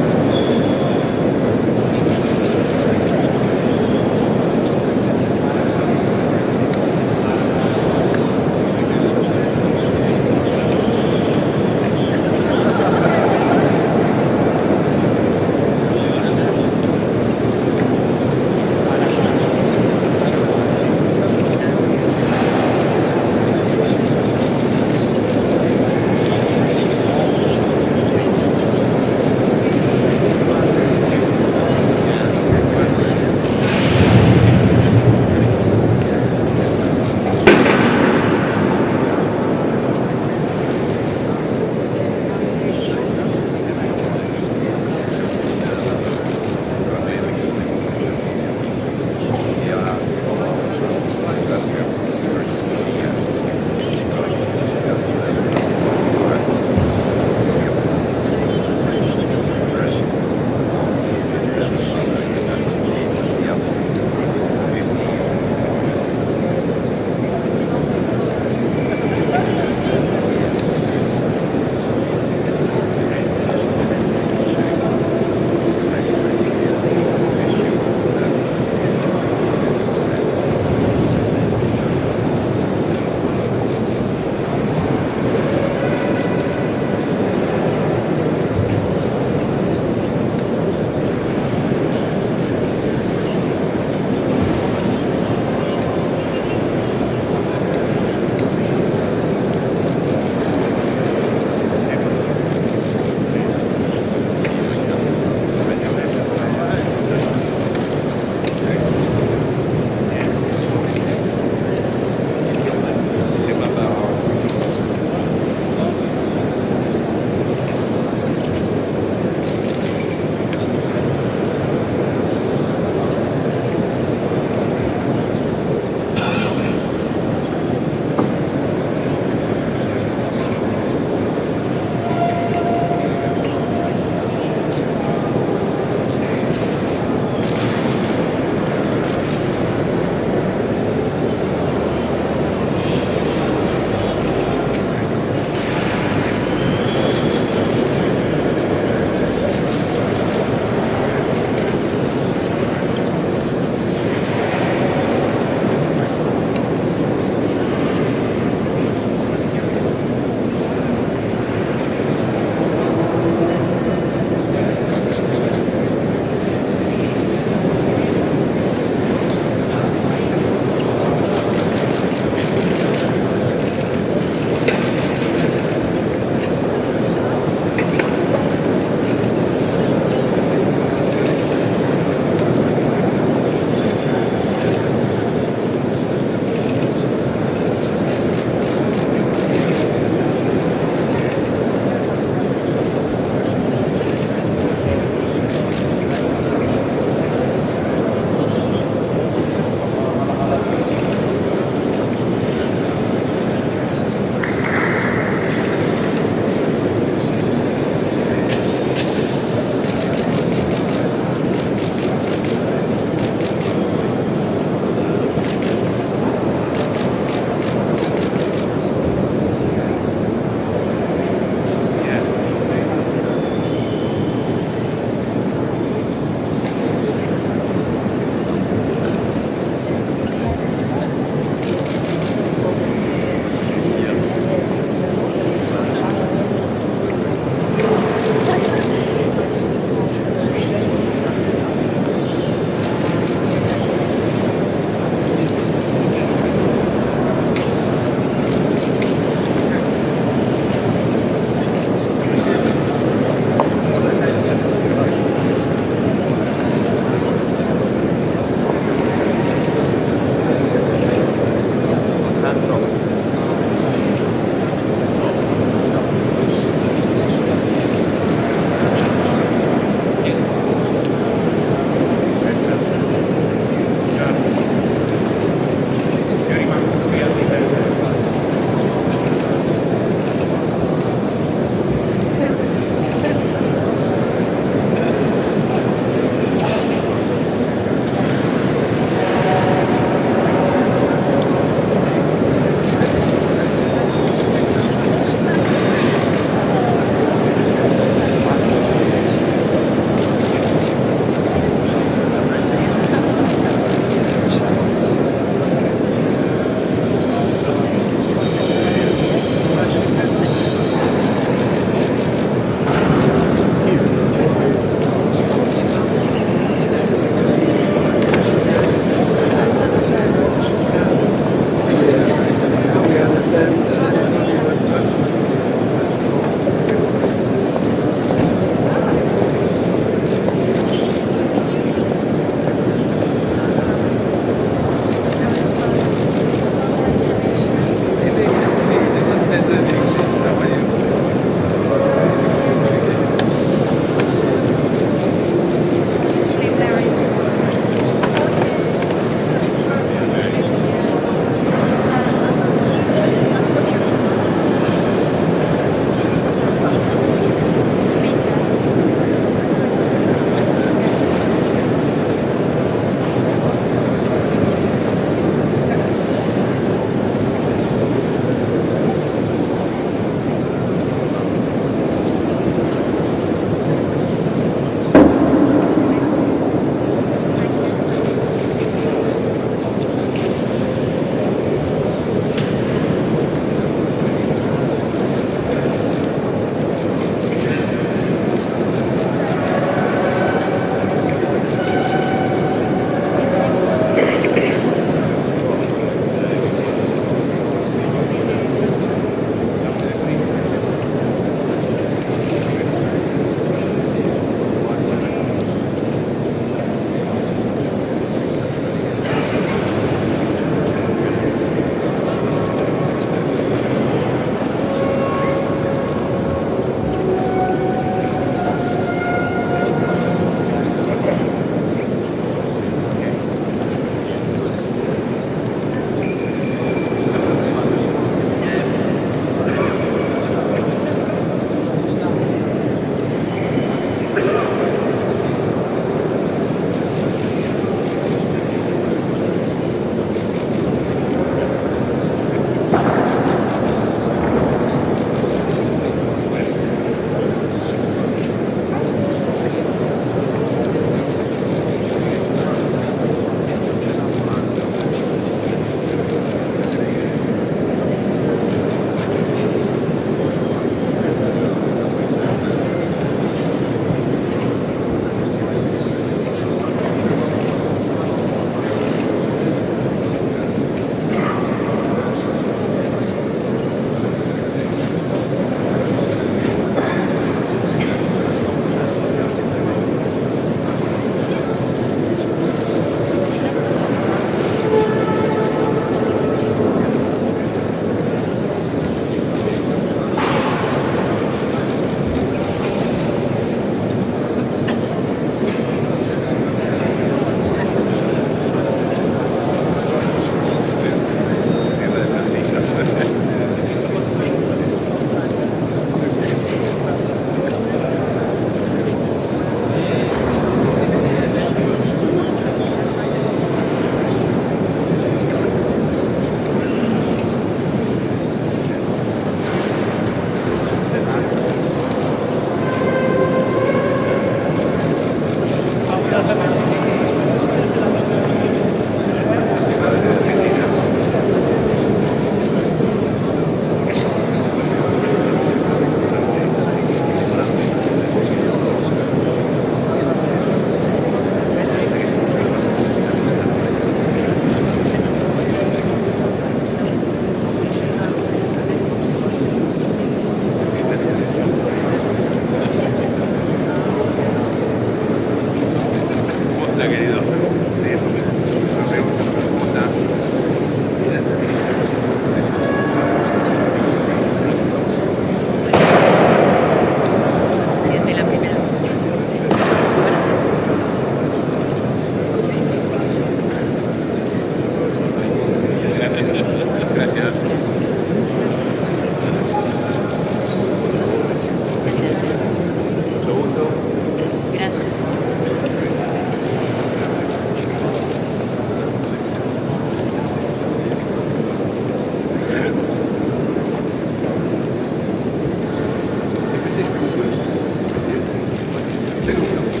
Dio.